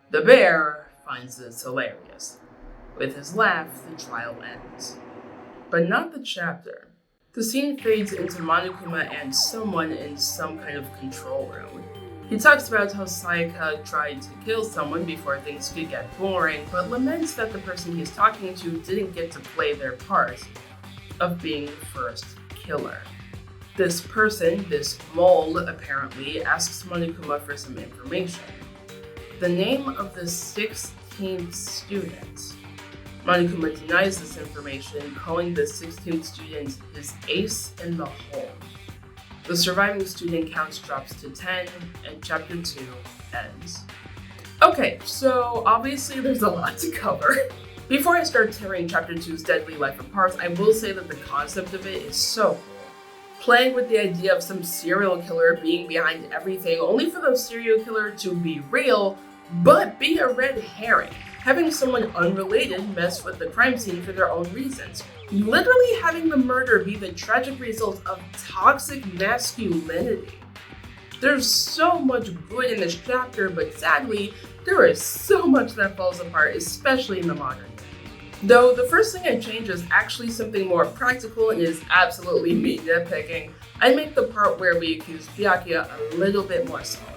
The bear finds this hilarious. With his laugh, the trial ends. But not the chapter. The scene fades into Monokuma and someone in some kind of control room. He talks about how Sayaka tried to kill someone before things could get boring, but laments that the person he's talking to didn't get to play their part of being the first killer. This person, this mole apparently, asks Monokuma for some information. The name of the 16th student. Monokuma denies this information, calling the 16th student his ace in the hole. The surviving student count drops to 10, and chapter 2 ends. Okay, so obviously there's a lot to cover. Before I start tearing chapter 2's deadly life apart, I will say that the concept of it is so cool. Playing with the idea of some serial killer being behind everything, only for the serial killer to be real, but be a red herring. Having someone unrelated mess with the crime scene for their own reasons. Literally having the murder be the tragic result of toxic masculinity. There's so much good in this chapter, but sadly, there is so much that falls apart, especially in the modern day. Though the first thing I change is actually something more practical and is absolutely me nitpicking. I make the part where we accuse Byakuya a little bit more solid.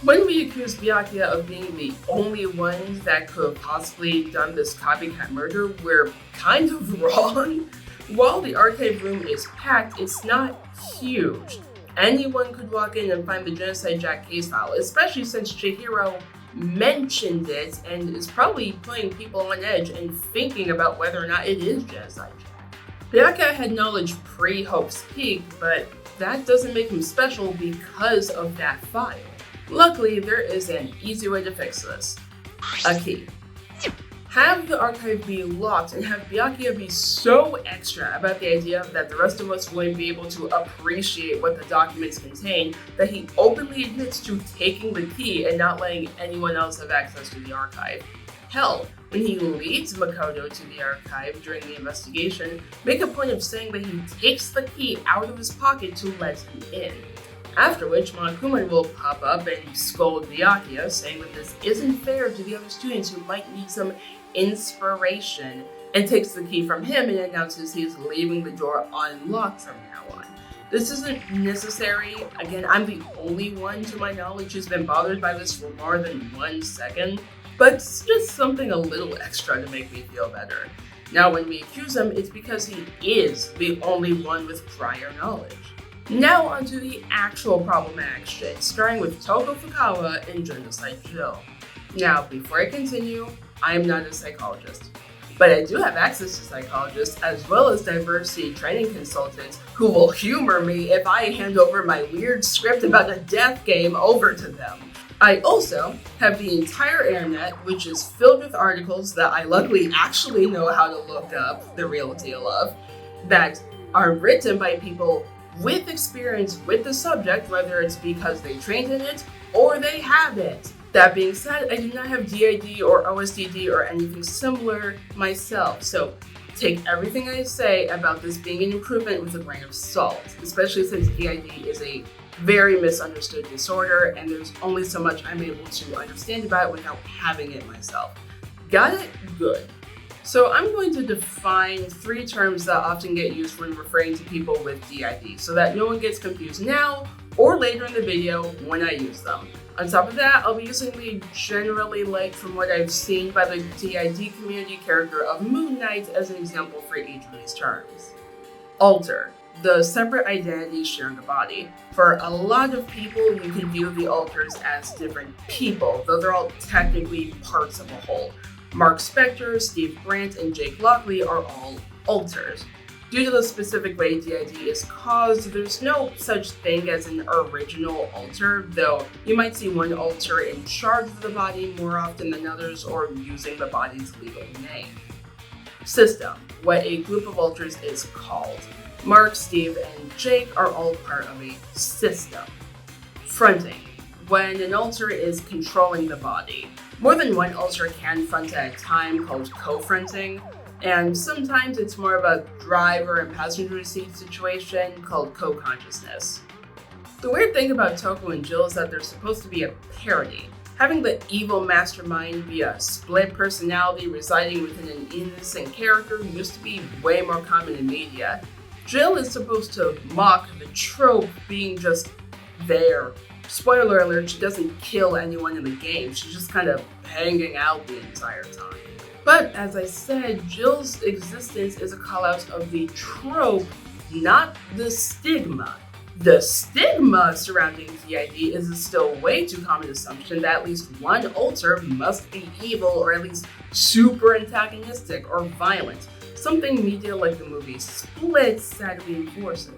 When we accuse Byakuya of being the only one that could have possibly done this copycat murder, we're kind of wrong. While the archive room is packed, it's not huge. Anyone could walk in and find the Genocide Jack case file, especially since Chihiro mentioned it and is probably putting people on edge and thinking about whether or not it is Genocide Jack. Byakuya had knowledge pre-Hope's Peak, but that doesn't make him special because of that file. Luckily, there is an easy way to fix this. A key. Have the archive be locked and have Byakuya be so extra about the idea that the rest of us wouldn't be able to appreciate what the documents contain that he openly admits to taking the key and not letting anyone else have access to the archive. Hell, when he leads Makoto to the archive during the investigation, make a point of saying that he takes the key out of his pocket to let him in. After which, Monokuma will pop up and scold Byakuya, saying that this isn't fair to the other students who might need some inspiration, and takes the key from him and announces he's leaving the door unlocked from now on. This isn't necessary. Again, I'm the only one to my knowledge who's been bothered by this for more than 1 second, but it's just something a little extra to make me feel better. Now, when we accuse him, it's because he is the only one with prior knowledge. Now onto the actual problematic shit, starting with Toko Fukawa and Genocide Jill. Now, before I continue, I am not a psychologist, but I do have access to psychologists as well as diversity training consultants who will humor me if I hand over my weird script about a death game over to them. I also have the entire internet, which is filled with articles that I luckily actually know how to look up the real deal of, that are written by people with experience with the subject, whether it's because they trained in it or they have it. That being said, I do not have DID or OSDD or anything similar myself, so take everything I say about this being an improvement with a grain of salt, especially since DID is a very misunderstood disorder and there's only so much I'm able to understand about it without having it myself. Got it? Good. So I'm going to define 3 terms that often get used when referring to people with DID so that no one gets confused now or later in the video when I use them. On top of that, I'll be using the generally liked from what I've seen by the DID community character of Moon Knight as an example for each of these terms. Alter, the separate identities sharing the body. For a lot of people, you can view the alters as different people, though they're all technically parts of a whole. Mark Spector, Steve Grant, and Jake Lockley are all alters. Due to the specific way DID is caused, there's no such thing as an original alter, though you might see one alter in charge of the body more often than others or using the body's legal name. System, what a group of alters is called. Mark, Steve, and Jake are all part of a system. Fronting, when an alter is controlling the body. More than one alter can front at a time, called co-fronting, and sometimes it's more of a driver and passenger seat situation called co-consciousness. The weird thing about Toko and Jill is that they're supposed to be a parody. Having the evil mastermind be a split personality residing within an innocent character used to be way more common in media. Jill is supposed to mock the trope being just there. Spoiler alert, she doesn't kill anyone in the game, she's just kind of hanging out the entire time. But as I said, Jill's existence is a call-out of the trope, not the stigma. The stigma surrounding DID is a still way too common assumption that at least one alter must be evil or at least super antagonistic or violent, something media like the movie Split sadly enforces.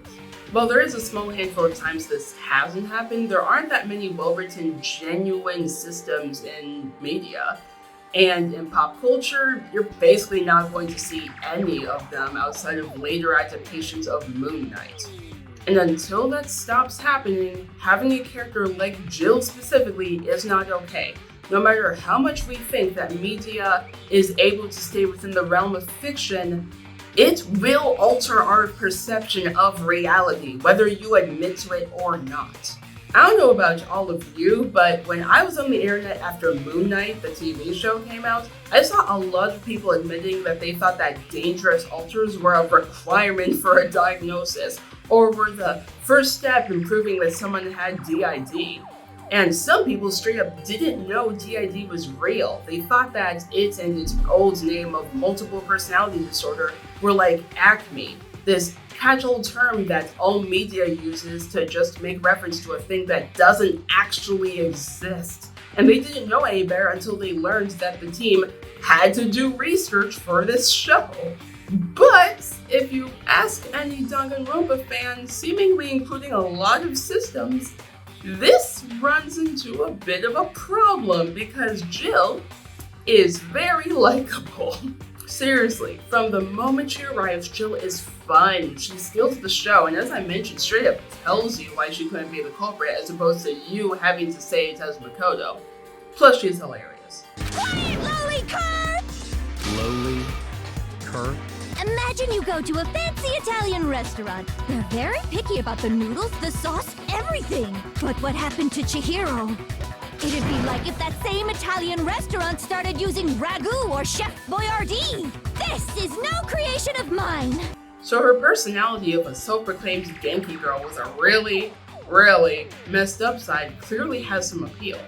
While there is a small handful of times this hasn't happened, there aren't that many well-written, genuine systems in media. And in pop culture, you're basically not going to see any of them outside of later adaptations of Moon Knight. And until that stops happening, having a character like Jill specifically is not okay. No matter how much we think that media is able to stay within the realm of fiction, it will alter our perception of reality, whether you admit to it or not. I don't know about all of you, but when I was on the internet after Moon Knight, the TV show, came out, I saw a lot of people admitting that they thought that dangerous alters were a requirement for a diagnosis, or were the first step in proving that someone had DID. And some people straight up didn't know DID was real. They thought that it and its old name of multiple personality disorder were like acme, this catch-all term that all media uses to just make reference to a thing that doesn't actually exist. And they didn't know any better until they learned that the team had to do research for this show. But if you ask any Danganronpa fans, seemingly including a lot of systems, this runs into a bit of a problem because Jill is very likable. Seriously, from the moment she arrives, Jill is fun. She steals the show, and as I mentioned, straight up tells you why she couldn't be the culprit as opposed to you having to say it as Makoto. Plus, she's hilarious. Quiet, lowly cur! Lowly cur? Imagine you go to a fancy Italian restaurant. They're very picky about the noodles, the sauce, everything. But what happened to Chihiro? It'd be like if that same Italian restaurant started using ragu or Chef Boyardee. This is no creation of mine. So her personality of a self-proclaimed Genki girl with a really, really messed up side clearly has some appeal.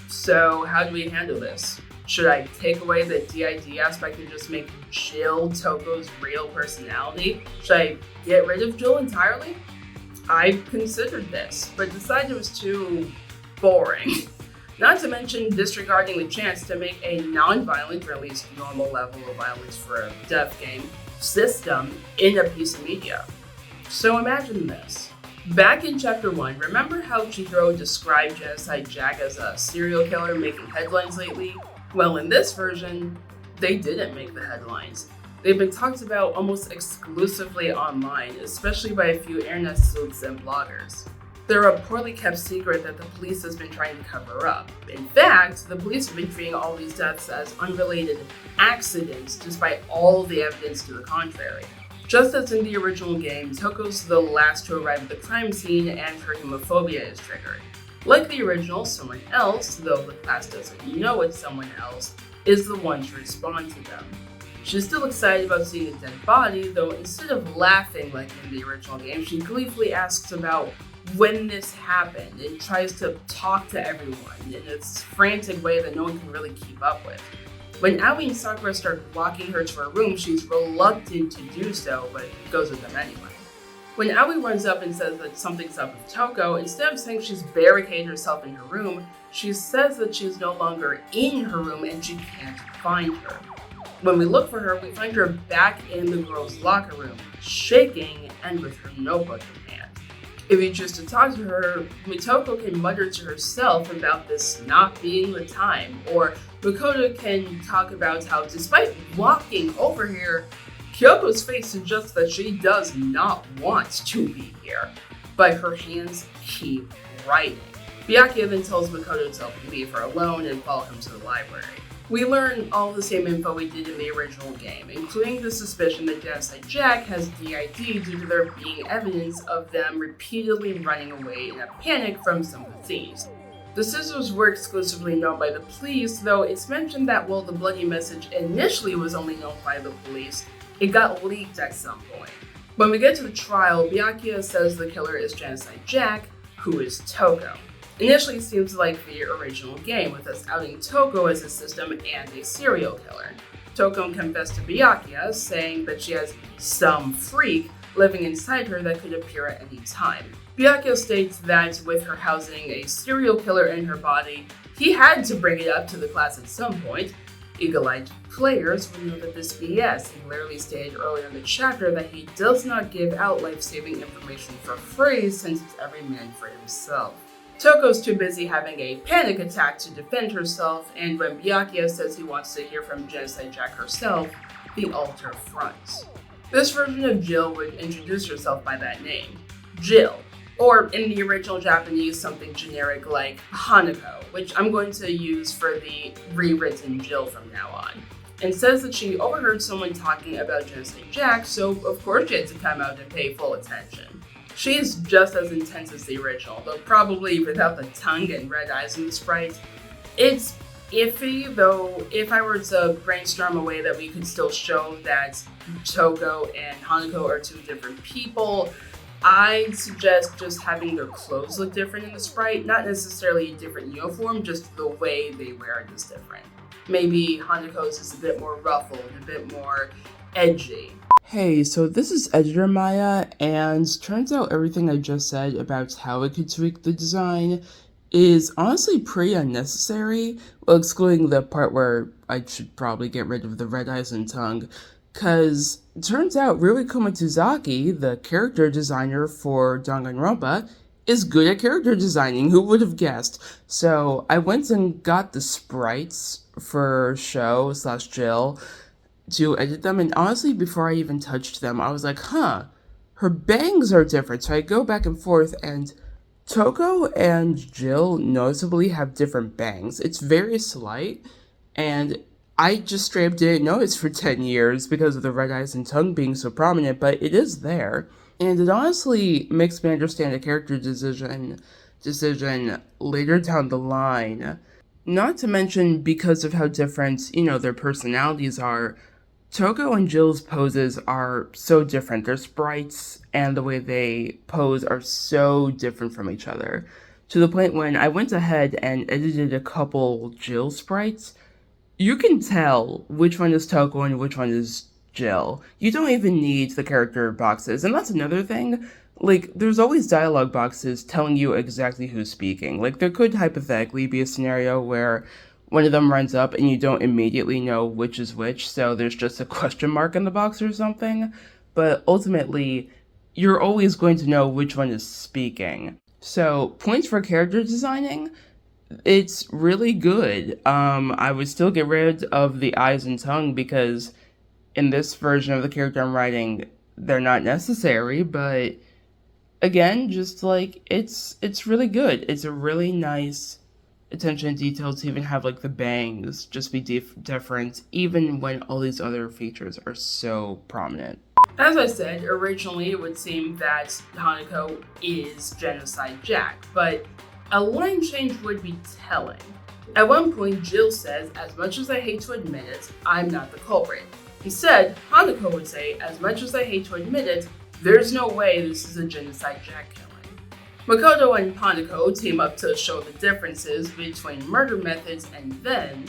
So how do we handle this? Should I take away the DID aspect and just make Jill Toko's real personality? Should I get rid of Jill entirely? I considered this, but decided it was too boring. Not to mention disregarding the chance to make a non-violent, or at least normal level of violence for a death game, system in a piece of media. So imagine this. Back in Chapter 1, remember how Chihiro described Genocide Jack as a serial killer making headlines lately? Well, in this version, they didn't make the headlines. They've been talked about almost exclusively online, especially by a few internet sleuths and bloggers. They're a poorly kept secret that the police has been trying to cover up. In fact, the police have been treating all these deaths as unrelated accidents despite all the evidence to the contrary. Just as in the original game, Toko's the last to arrive at the crime scene and her hemophobia is triggered. Like the original, someone else, though the class doesn't know it's someone else, is the one to respond to them. She's still excited about seeing a dead body, though instead of laughing like in the original game, she gleefully asks about when this happened and tries to talk to everyone in this frantic way that no one can really keep up with. When Aoi and Sakura start walking her to her room, she's reluctant to do so, but goes with them anyway. When Aoi runs up and says that something's up with Toko, instead of saying she's barricaded herself in her room, she says that she's no longer in her room and she can't find her. When we look for her, we find her back in the girls' locker room, shaking and with her notebook in hand. If you choose to talk to her, Mitoko can mutter to herself about this not being the time, or Makoto can talk about how despite walking over here, Kyoko's face suggests that she does not want to be here, but her hands keep writing. Byakuya then tells Makoto to leave her alone and follow him to the library. We learn all the same info we did in the original game, including the suspicion that Genocide Jack has DID due to there being evidence of them repeatedly running away in a panic from some of the thieves. The scissors were exclusively known by the police, though it's mentioned that while the bloody message initially was only known by the police, it got leaked at some point. When we get to the trial, Byakuya says the killer is Genocide Jack, who is Toko. Initially, it seems like the original game, with us outing Toko as a system and a serial killer. Toko confessed to Byakuya, saying that she has some freak living inside her that could appear at any time. Byakuya states that with her housing a serial killer in her body, he had to bring it up to the class at some point. Eagle-eyed players would know that this BS. He clearly stated earlier in the chapter that he does not give out life-saving information for free, since it's every man for himself. Toko's too busy having a panic attack to defend herself, and when Byakuya says he wants to hear from Genocide Jack herself, the altar fronts. This version of Jill would introduce herself by that name, Jill, or in the original Japanese, something generic like Hanako, which I'm going to use for the rewritten Jill from now on, and says that she overheard someone talking about Genocide Jack, so of course she had to come out and pay full attention. She is just as intense as the original, though probably without the tongue and red eyes in the sprite. It's iffy, though if I were to brainstorm a way that we could still show that Toko and Hanako are two different people, I'd suggest just having their clothes look different in the sprite, not necessarily a different uniform, just the way they wear it is different. Maybe Hanako's is a bit more ruffled, a bit more edgy. Hey, so this is Editor Maya, and turns out everything I just said about how it could tweak the design is honestly pretty unnecessary, well, excluding the part where I should probably get rid of the red eyes and tongue. Cause it turns out Rui Komatsuzaki, the character designer for Danganronpa, is good at character designing. Who would have guessed? So I went and got the sprites for Sho/Jill to edit them, and honestly, before I even touched them, I was like, her bangs are different. So I go back and forth, and Toko and Jill noticeably have different bangs. It's very slight, and I just straight up didn't notice for 10 years because of the red eyes and tongue being so prominent, but it is there. And it honestly makes me understand a character decision later down the line. Not to mention because of how different, their personalities are. Toko and Jill's poses are so different. Their sprites and the way they pose are so different from each other. To the point when I went ahead and edited a couple Jill sprites, you can tell which one is Toko and which one is Jill. You don't even need the character boxes. And that's another thing. There's always dialogue boxes telling you exactly who's speaking. There could hypothetically be a scenario where one of them runs up and you don't immediately know which is which, so there's just a question mark in the box or something. But ultimately, you're always going to know which one is speaking. So, points for character designing? It's really good. I would still get rid of the eyes and tongue because in this version of the character I'm writing, they're not necessary, but again, just it's really good. It's a really nice attention to detail to even have the bangs just be different, even when all these other features are so prominent. As I said, originally it would seem that Hanako is Genocide Jack, but a line change would be telling. At one point, Jill says, "As much as I hate to admit it, I'm not the culprit." Instead, Hanako would say, "As much as I hate to admit it, there's no way this is a Genocide Jack killing." Makoto and Hanako team up to show the differences between murder methods, and then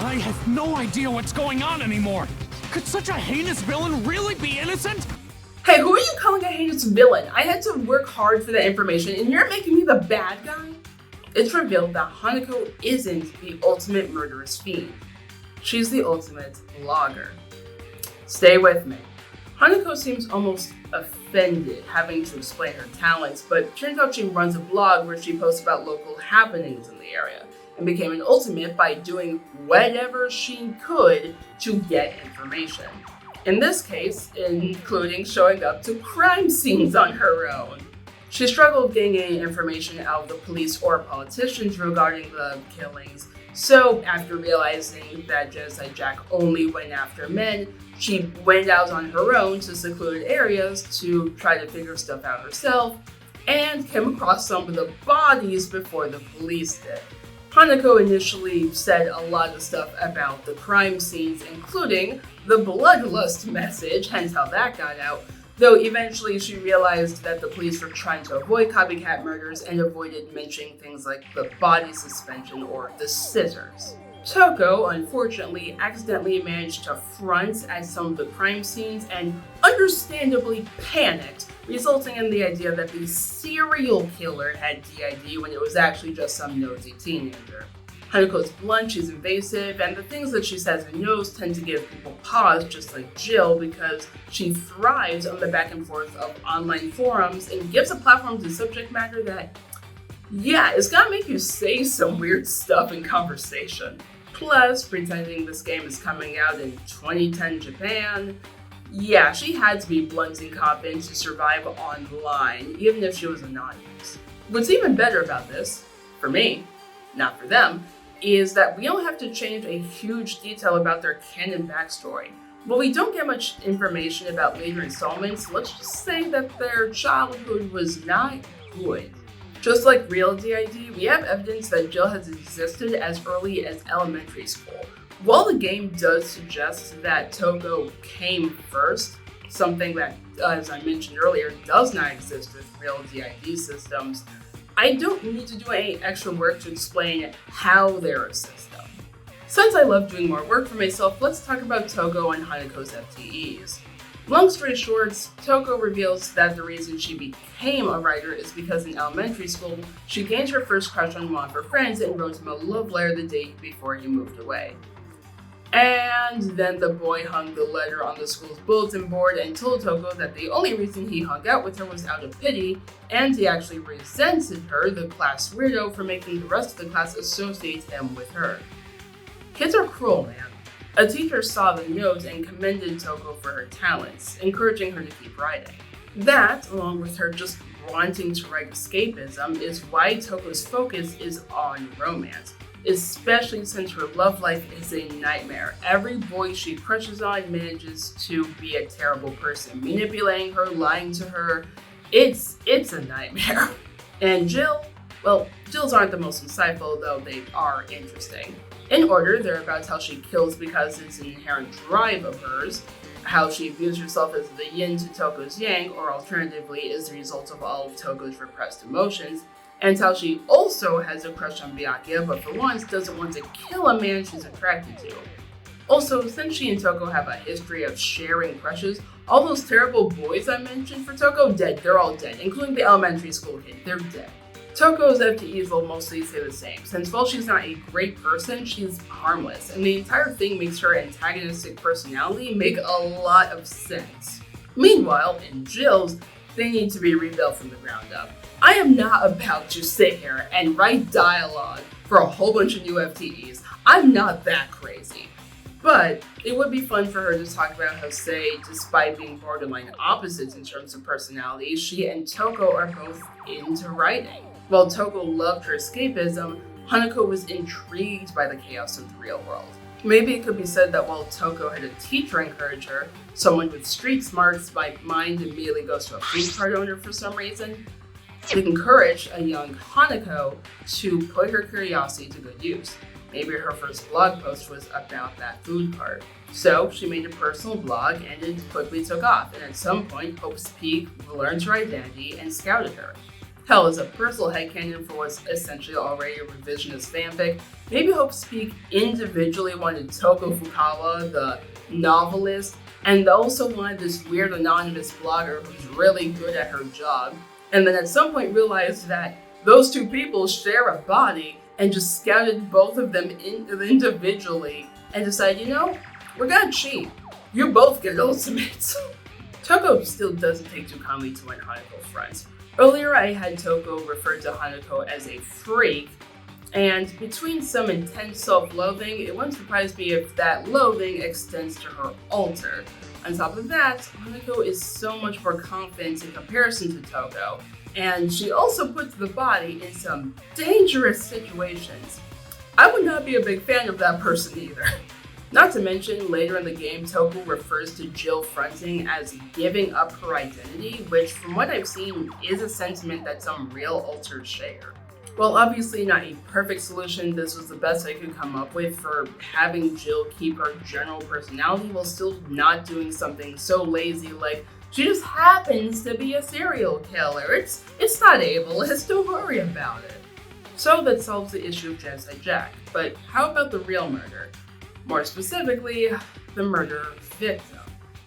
I have no idea what's going on anymore. Could such a heinous villain really be innocent? Hey, who are you calling a heinous villain? I had to work hard for that information, and you're making me the bad guy? It's revealed that Hanako isn't the ultimate murderous fiend. She's the ultimate blogger. Stay with me. Hanako seems almost offended having to explain her talents, but turns out she runs a blog where she posts about local happenings in the area, and became an ultimate by doing whatever she could to get information. In this case, including showing up to crime scenes on her own. She struggled getting any information out of the police or politicians regarding the killings, so after realizing that Genocide Jack only went after men, she went out on her own to secluded areas to try to figure stuff out herself, and came across some of the bodies before the police did. Hanako initially said a lot of stuff about the crime scenes, including the bloodlust message, hence how that got out, though eventually she realized that the police were trying to avoid copycat murders and avoided mentioning things like the body suspension or the scissors. Toko, unfortunately, accidentally managed to front at some of the crime scenes and understandably panicked, resulting in the idea that the serial killer had DID when it was actually just some nosy teenager. Hanako's blunt, she's invasive, and the things that she says and knows tend to give people pause, just like Jill, because she thrives on the back and forth of online forums and gives a platform to subject matter that, yeah, it's gonna make you say some weird stuff in conversation. Plus, pretending this game is coming out in 2010 Japan, yeah, she had to be blunt and confident to survive online, even if she was anonymous. What's even better about this, for me, not for them, is that we don't have to change a huge detail about their canon backstory. While we don't get much information about later installments, let's just say that their childhood was not good. Just like real DID, we have evidence that Jill has existed as early as elementary school. While the game does suggest that Toko came first, something that, as I mentioned earlier, does not exist with real DID systems, I don't need to do any extra work to explain how they're a system. Since I love doing more work for myself, let's talk about Toko and Hanako's FTEs. Long story short, Toko reveals that the reason she became a writer is because in elementary school, she gained her first crush on one of her friends and wrote him a love letter the day before he moved away. And then the boy hung the letter on the school's bulletin board and told Toko that the only reason he hung out with her was out of pity, and he actually resented her, the class weirdo, for making the rest of the class associate him with her. Kids are cruel, man. A teacher saw the note and commended Toko for her talents, encouraging her to keep writing. That, along with her just wanting to write escapism, is why Toko's focus is on romance, especially since her love life is a nightmare. Every boy she crushes on manages to be a terrible person, manipulating her, lying to her. It's a nightmare. And Jill, well, Jill's aren't the most insightful, though they are interesting. In order, they're about how she kills because it's an inherent drive of hers, how she views herself as the yin to Toko's yang, or alternatively is the result of all of Toko's repressed emotions, and how she also has a crush on Byakuya, but for once doesn't want to kill a man she's attracted to. Also, since she and Toko have a history of sharing crushes, all those terrible boys I mentioned for Toko, dead. They're all dead, including the elementary school kid. They're dead. Toko's FTEs will mostly stay the same, since while she's not a great person, she's harmless, and the entire thing makes her antagonistic personality make a lot of sense. Meanwhile, in Jill's, they need to be rebuilt from the ground up. I am not about to sit here and write dialogue for a whole bunch of new FTEs. I'm not that crazy. But it would be fun for her to talk about how, say, despite being borderline opposites in terms of personality, she and Toko are both into writing. While Toko loved her escapism, Hanako was intrigued by the chaos of the real world. Maybe it could be said that while Toko had a teacher encourage her, someone with street smarts might mind immediately goes to a food cart owner for some reason, to encourage a young Hanako to put her curiosity to good use. Maybe her first blog post was about that food cart. So she made a personal blog and it quickly took off, and at some point Hope's Peak learned her identity and scouted her. Hell, as a personal headcanon for what's essentially already a revisionist fanfic, maybe Hope's Peak individually wanted Toko Fukawa, the novelist, and also wanted this weird anonymous blogger who's really good at her job, and then at some point realized that those two people share a body and just scouted both of them individually and decided, you know, we're gonna cheat. You both get ultimates. Toko still doesn't take too kindly to when Hanako fronts. Earlier, I had Toko refer to Hanako as a freak, and between some intense self-loathing, it wouldn't surprise me if that loathing extends to her alter. On top of that, Hanako is so much more confident in comparison to Toko, and she also puts the body in some dangerous situations. I would not be a big fan of that person either. Not to mention, later in the game, Toku refers to Jill fronting as giving up her identity, which from what I've seen is a sentiment that some real ultras share. While obviously not a perfect solution, this was the best I could come up with for having Jill keep her general personality while still not doing something so lazy like she just happens to be a serial killer. It's not ableist, don't worry about it. So that solves the issue of Genocide Jack, but how about the real murder? More specifically, the murder victim.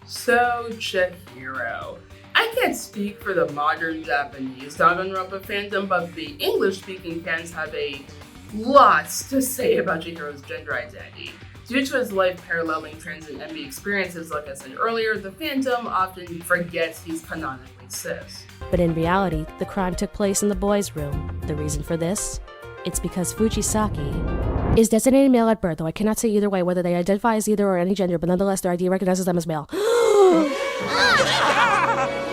So, Chihiro. I can't speak for the modern Japanese Danganronpa fandom, but the English-speaking fans have a lot to say about Chihiro's gender identity. Due to his life paralleling trans and MB experiences, like I said earlier, the fandom often forgets he's canonically cis. But in reality, the crime took place in the boys' room. The reason for this? It's because Fujisaki is designated male at birth, though I cannot say either way whether they identify as either or any gender, but nonetheless their ID recognizes them as male.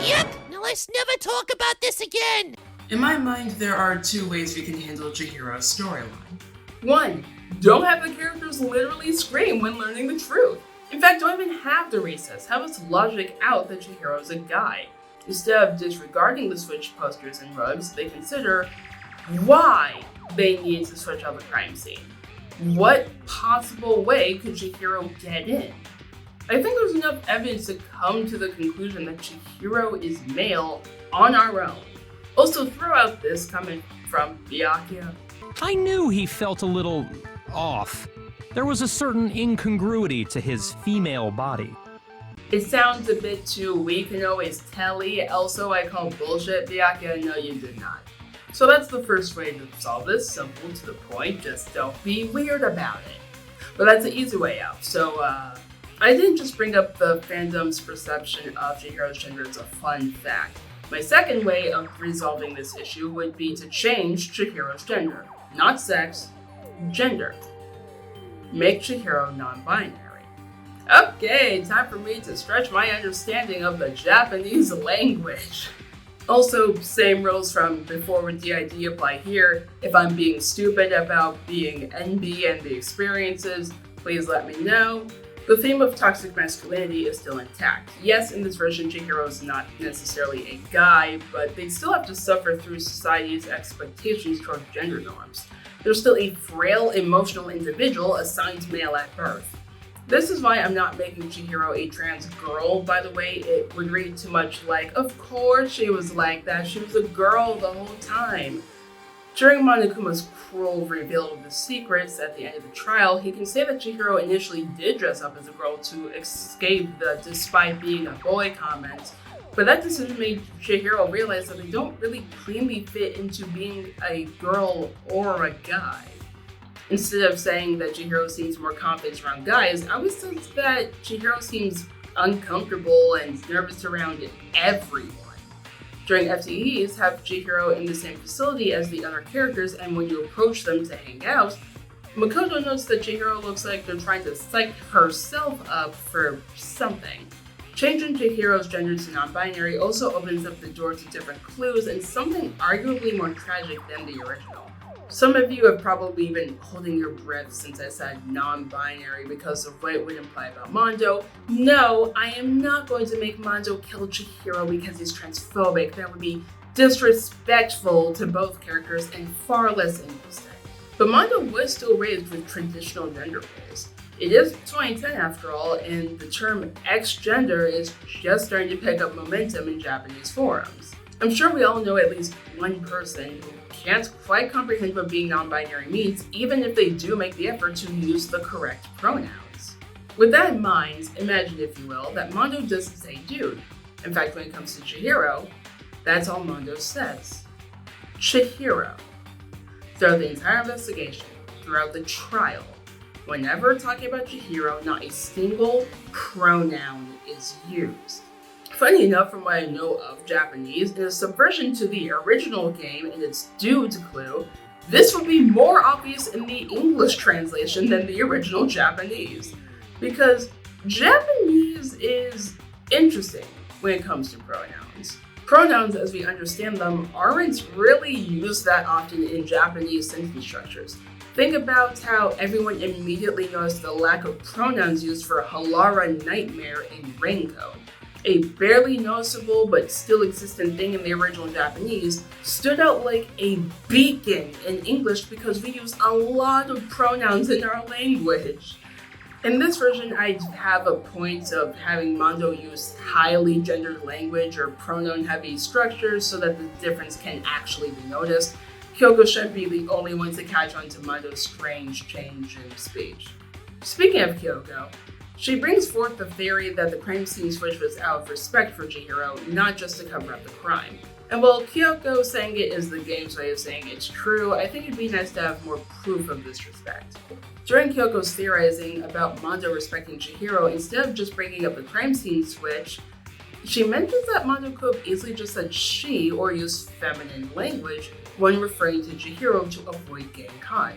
Yuck! Now let's never talk about this again! In my mind, there are two ways we can handle Chihiro's storyline. 1. Don't have the characters literally scream when learning the truth. In fact, don't even have the recess. Have us logic out that Chihiro's a guy. Instead of disregarding the switch posters and rugs, they consider why they need to switch out the crime scene. What possible way could Chihiro get in? I think there's enough evidence to come to the conclusion that Chihiro is male on our own. Also, throw out this comment from Byakuya. I knew he felt a little off. There was a certain incongruity to his female body. It sounds a bit too we can always telly, also I call bullshit, Byakuya. No, you did not. So that's the first way to solve this, simple to the point, just don't be weird about it. But that's the easy way out. So I didn't just bring up the fandom's perception of Chihiro's gender as a fun fact. My second way of resolving this issue would be to change Chihiro's gender. Not sex, gender. Make Chihiro non-binary. Okay, time for me to stretch my understanding of the Japanese language. Also, same rules from before with DID apply here. If I'm being stupid about being NB and the experiences, please let me know. The theme of toxic masculinity is still intact. Yes, in this version, Chihiro is not necessarily a guy, but they still have to suffer through society's expectations toward gender norms. They're still a frail, emotional individual assigned male at birth. This is why I'm not making Chihiro a trans girl, by the way. It would read too much like, of course she was like that, she was a girl the whole time. During Monokuma's cruel reveal of the secrets at the end of the trial, he can say that Chihiro initially did dress up as a girl to escape the despite being a boy comment, but that decision made Chihiro realize that they don't really cleanly fit into being a girl or a guy. Instead of saying that Chihiro seems more confident around guys, I would sense that Chihiro seems uncomfortable and nervous around everyone. During FTEs, have Chihiro in the same facility as the other characters, and when you approach them to hang out, Makoto notes that Chihiro looks like they're trying to psych herself up for something. Changing Chihiro's gender to non-binary also opens up the door to different clues and something arguably more tragic than the original. Some of you have probably been holding your breath since I said non-binary because of what it would imply about Mondo. No, I am not going to make Mondo kill Chihiro because he's transphobic. That would be disrespectful to both characters and far less interesting. But Mondo was still raised with traditional gender roles. It is 2010 after all, and the term X-gender is just starting to pick up momentum in Japanese forums. I'm sure we all know at least one person who can't quite comprehend what being non-binary means, even if they do make the effort to use the correct pronouns. With that in mind, imagine, if you will, that Mondo doesn't say dude. In fact, when it comes to Chihiro, that's all Mondo says. Chihiro. Throughout the entire investigation, throughout the trial, whenever talking about Chihiro, not a single pronoun is used. Funny enough, from what I know of Japanese, in a subversion to the original game and its dude clue, this would be more obvious in the English translation than the original Japanese. Because Japanese is interesting when it comes to pronouns. Pronouns, as we understand them, aren't really used that often in Japanese sentence structures. Think about how everyone immediately noticed the lack of pronouns used for Halara Nightmare in Raincoat. A barely noticeable but still existent thing in the original Japanese stood out like a beacon in English because we use a lot of pronouns in our language. In this version, I have a point of having Mondo use highly gendered language or pronoun-heavy structures so that the difference can actually be noticed. Kyoko should be the only one to catch on to Mondo's strange change in speech. Speaking of Kyoko, she brings forth the theory that the crime scene switch was out of respect for Chihiro, not just to cover up the crime. And while Kyoko saying it is the game's way of saying it's true, I think it'd be nice to have more proof of this respect. During Kyoko's theorizing about Mondo respecting Chihiro, instead of just bringing up the crime scene switch, she mentions that Mondo could have easily just said she or used feminine language when referring to Chihiro to avoid getting caught.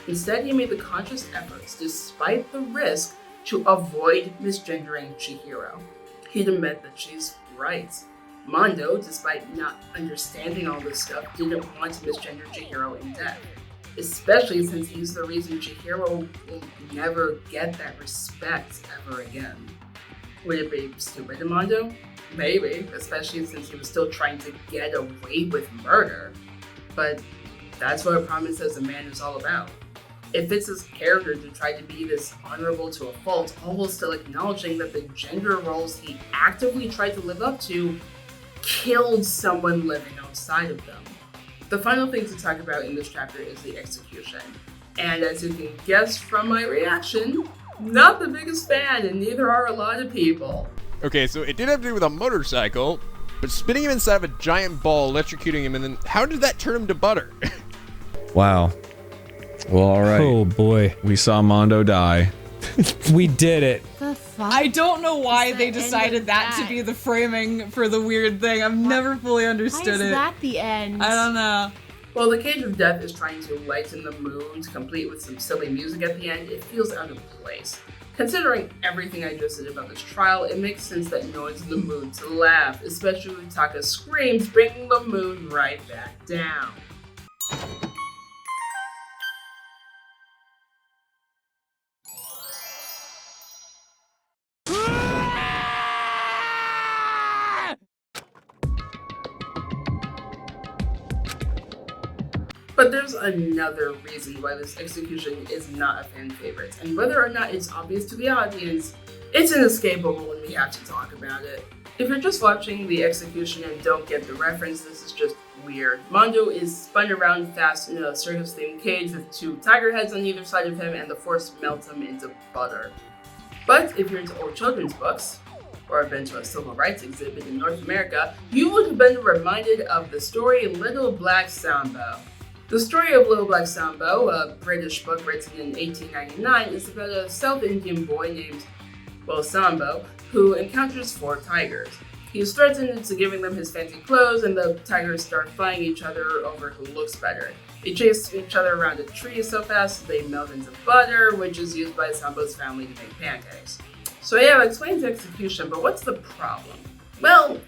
Instead, he made the conscious efforts, despite the risk, to avoid misgendering Chihiro. He'd admit that she's right. Mondo, despite not understanding all this stuff, didn't want to misgender Chihiro in death. Especially since he's the reason Chihiro will never get that respect ever again. Would it be stupid of Mondo? Maybe, especially since he was still trying to get away with murder. But that's what a promise as a man is all about. It fits his character to try to be this honorable to a fault, all while still acknowledging that the gender roles he actively tried to live up to killed someone living outside of them. The final thing to talk about in this chapter is the execution. And as you can guess from my reaction, not the biggest fan, and neither are a lot of people. Okay, so it did have to do with a motorcycle, but spinning him inside of a giant ball, electrocuting him, and then how did that turn him to butter? Wow. Well, all right. Oh boy. We saw Mondo die. We did it. The fuck? I don't know why Is the they end decided of that to be the framing for the weird thing. I've never fully understood Why is it. that the end? I don't know. While the Cage of Death is trying to lighten the mood, complete with some silly music at the end, it feels out of place. Considering everything I just said about this trial, it makes sense that no one's in the mood to laugh, especially when Taka's screams bringing the mood right back down. But there's another reason why this execution is not a fan favorite, and whether or not it's obvious to the audience, it's inescapable and we have to talk about it. If you're just watching the execution and don't get the reference, this is just weird. Mondo is spun around fast in a circus-themed cage with two tiger heads on either side of him, and the force melts him into butter. But if you're into old children's books, or have been to a civil rights exhibit in North America, you would have been reminded of the story Little Black Sambo. The story of Little Black Sambo, a British book written in 1899, is about a South Indian boy named, Sambo, who encounters 4 tigers. He is threatened into giving them his fancy clothes, and the tigers start fighting each other over who looks better. They chase each other around a tree so fast they melt into butter, which is used by Sambo's family to make pancakes. So yeah, I've explained the execution, but what's the problem? Well,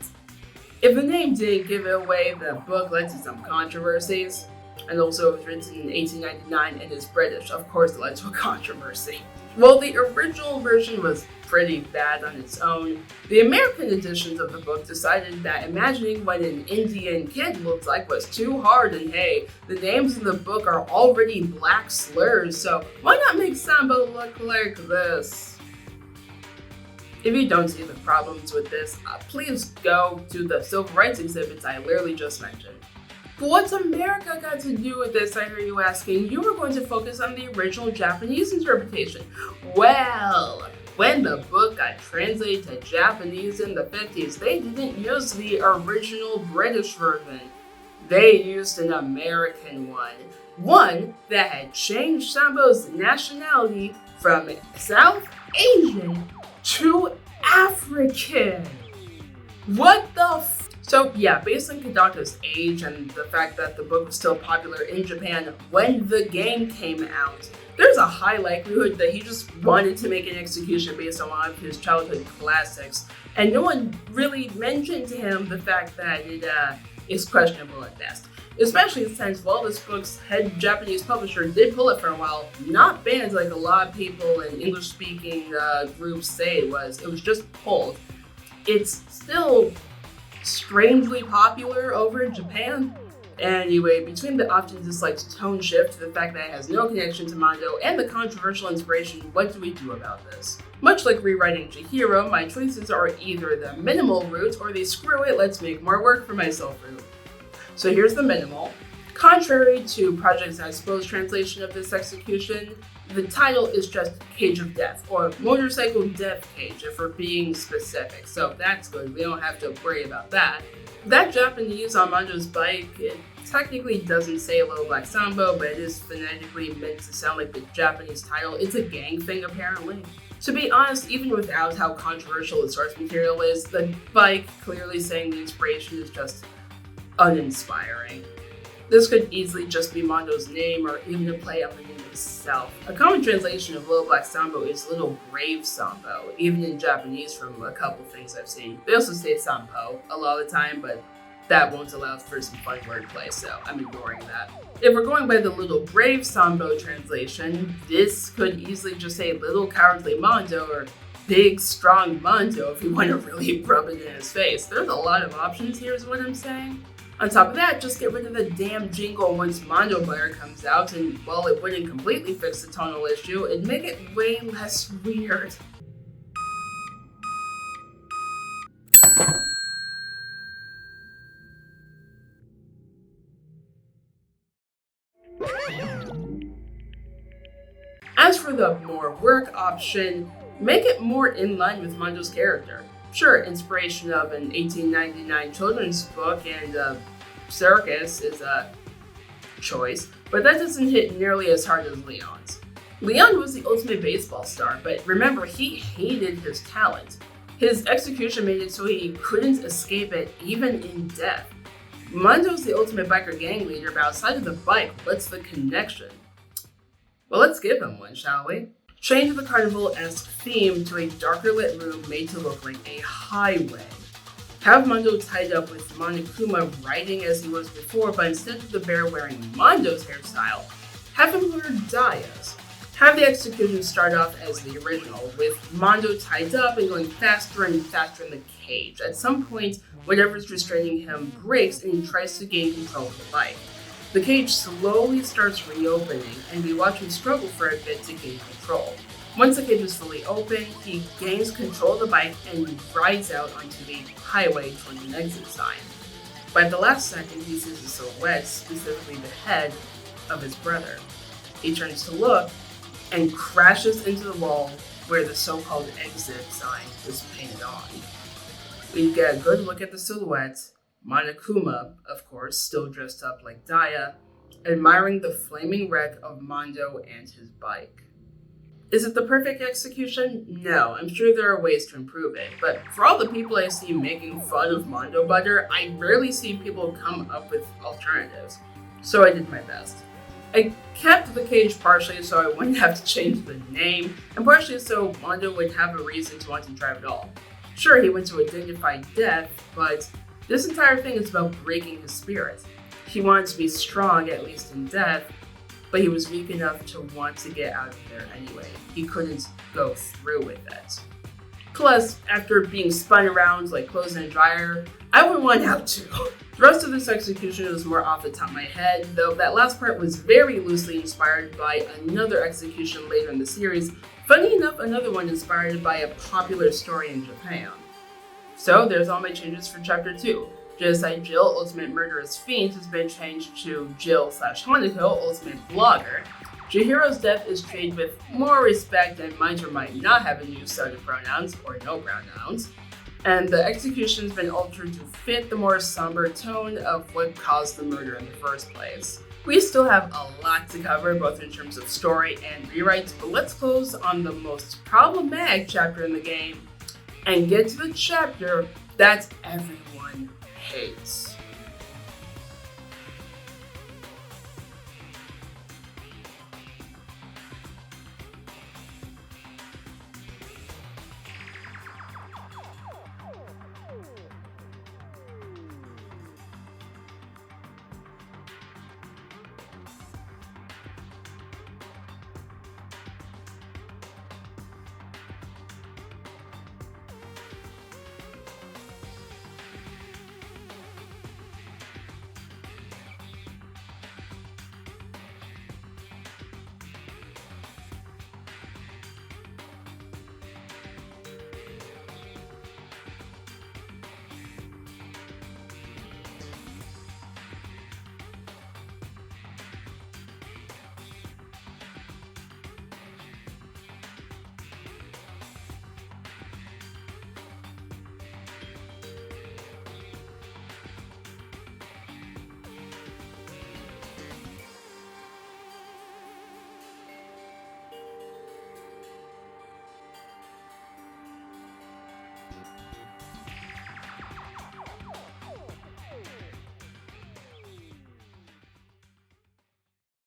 if the name didn't give it away, the book led to some controversies. And also it was written in 1899 and is British, of course it led to a controversy. While the original version was pretty bad on its own, the American editions of the book decided that imagining what an Indian kid looked like was too hard, and hey, the names in the book are already black slurs, so why not make Sambo look like this? If you don't see the problems with this, please go to the civil rights exhibits I literally just mentioned. But what's America got to do with this, I hear you asking? You were going to focus on the original Japanese interpretation. Well, when the book got translated to Japanese in the 50s, they didn't use the original British version. They used an American one that had changed Sambo's nationality from South Asian to African. What the So yeah, based on Kadaka's age and the fact that the book was still popular in Japan when the game came out, there's a high likelihood that he just wanted to make an execution based on one of his childhood classics, and no one really mentioned to him the fact that it is questionable at best. especially since while this book's head Japanese publisher did pull it for a while, not banned like a lot of people in English-speaking groups say it was just pulled. It's still strangely popular over in Japan. Anyway, between the often disliked tone shift, the fact that it has no connection to Mondo, and the controversial inspiration, what do we do about this? Much like rewriting Chihiro, my choices are either the minimal route or the screw it, let's make more work for myself route. So here's the minimal. Contrary to Project Zai's translation of this execution, the title is just Cage of Death, or Motorcycle Death Cage if we're being specific, so that's good, we don't have to worry about that. That Japanese on Mondo's bike, it technically doesn't say Little Black Sambo, but it is phonetically meant to sound like the Japanese title. It's a gang thing apparently. To be honest, even without how controversial the source material is, the bike clearly saying the inspiration is just uninspiring. This could easily just be Mondo's name or even a play on the name itself. A common translation of Little Black Sambo is Little Brave Sambo, even in Japanese from a couple things I've seen. They also say Sampo a lot of the time, but that won't allow for some fun wordplay, so I'm ignoring that. If we're going by the Little Brave Sambo translation, this could easily just say Little Cowardly Mondo or Big Strong Mondo if you want to really rub it in his face. There's a lot of options here is what I'm saying. On top of that, just get rid of the damn jingle once Mondo Butter comes out, and while it wouldn't completely fix the tonal issue, it'd make it way less weird. As for the more work option, make it more in line with Mondo's character. Sure, inspiration of an 1899 children's book and a circus is a choice, but that doesn't hit nearly as hard as Leon's. Leon was the ultimate baseball star, but remember, he hated his talent. His execution made it so he couldn't escape it even in death. Mondo's the ultimate biker gang leader, but outside of the bike, what's the connection? Well, let's give him one, shall we? Change the carnival-esque theme to a darker lit room made to look like a highway. Have Mondo tied up with Monokuma riding as he was before, but instead of the bear wearing Mondo's hairstyle, have him wear Daya's. Have the execution start off as the original, with Mondo tied up and going faster and faster in the cage. At some point, whatever's restraining him breaks and he tries to gain control of the bike. The cage slowly starts reopening, and we watch him struggle for a bit to gain control. Once the cage is fully open, he gains control of the bike and rides out onto the highway towards an exit sign. But at the last second, he sees a silhouette, specifically the head of his brother. He turns to look and crashes into the wall where the so-called exit sign was painted on. We get a good look at the silhouette, Monokuma, of course, still dressed up like Daya, admiring the flaming wreck of Mondo and his bike. Is it the perfect execution? No, I'm sure there are ways to improve it, but for all the people I see making fun of Mondo Butter, I rarely see people come up with alternatives. So I did my best. I kept the cage partially so I wouldn't have to change the name, and partially so Mondo would have a reason to want to drive at all. Sure, he went to a dignified death, but this entire thing is about breaking his spirit. He wanted to be strong, at least in death, but he was weak enough to want to get out of there anyway. He couldn't go through with it. Plus, after being spun around like clothes in a dryer, I wouldn't want out too. The rest of this execution was more off the top of my head, though that last part was very loosely inspired by another execution later in the series. Funny enough, another one inspired by a popular story in Japan. So there's all my changes for Chapter 2. Genocide Jill, Ultimate Murderous Fiend, has been changed to Jill/Hanako, Ultimate Blogger. Chihiro's death is treated with more respect and might or might not have a new set of pronouns, or no pronouns. And the execution's been altered to fit the more somber tone of what caused the murder in the first place. We still have a lot to cover, both in terms of story and rewrites, but let's close on the most problematic chapter in the game and get to the chapter that everyone hates.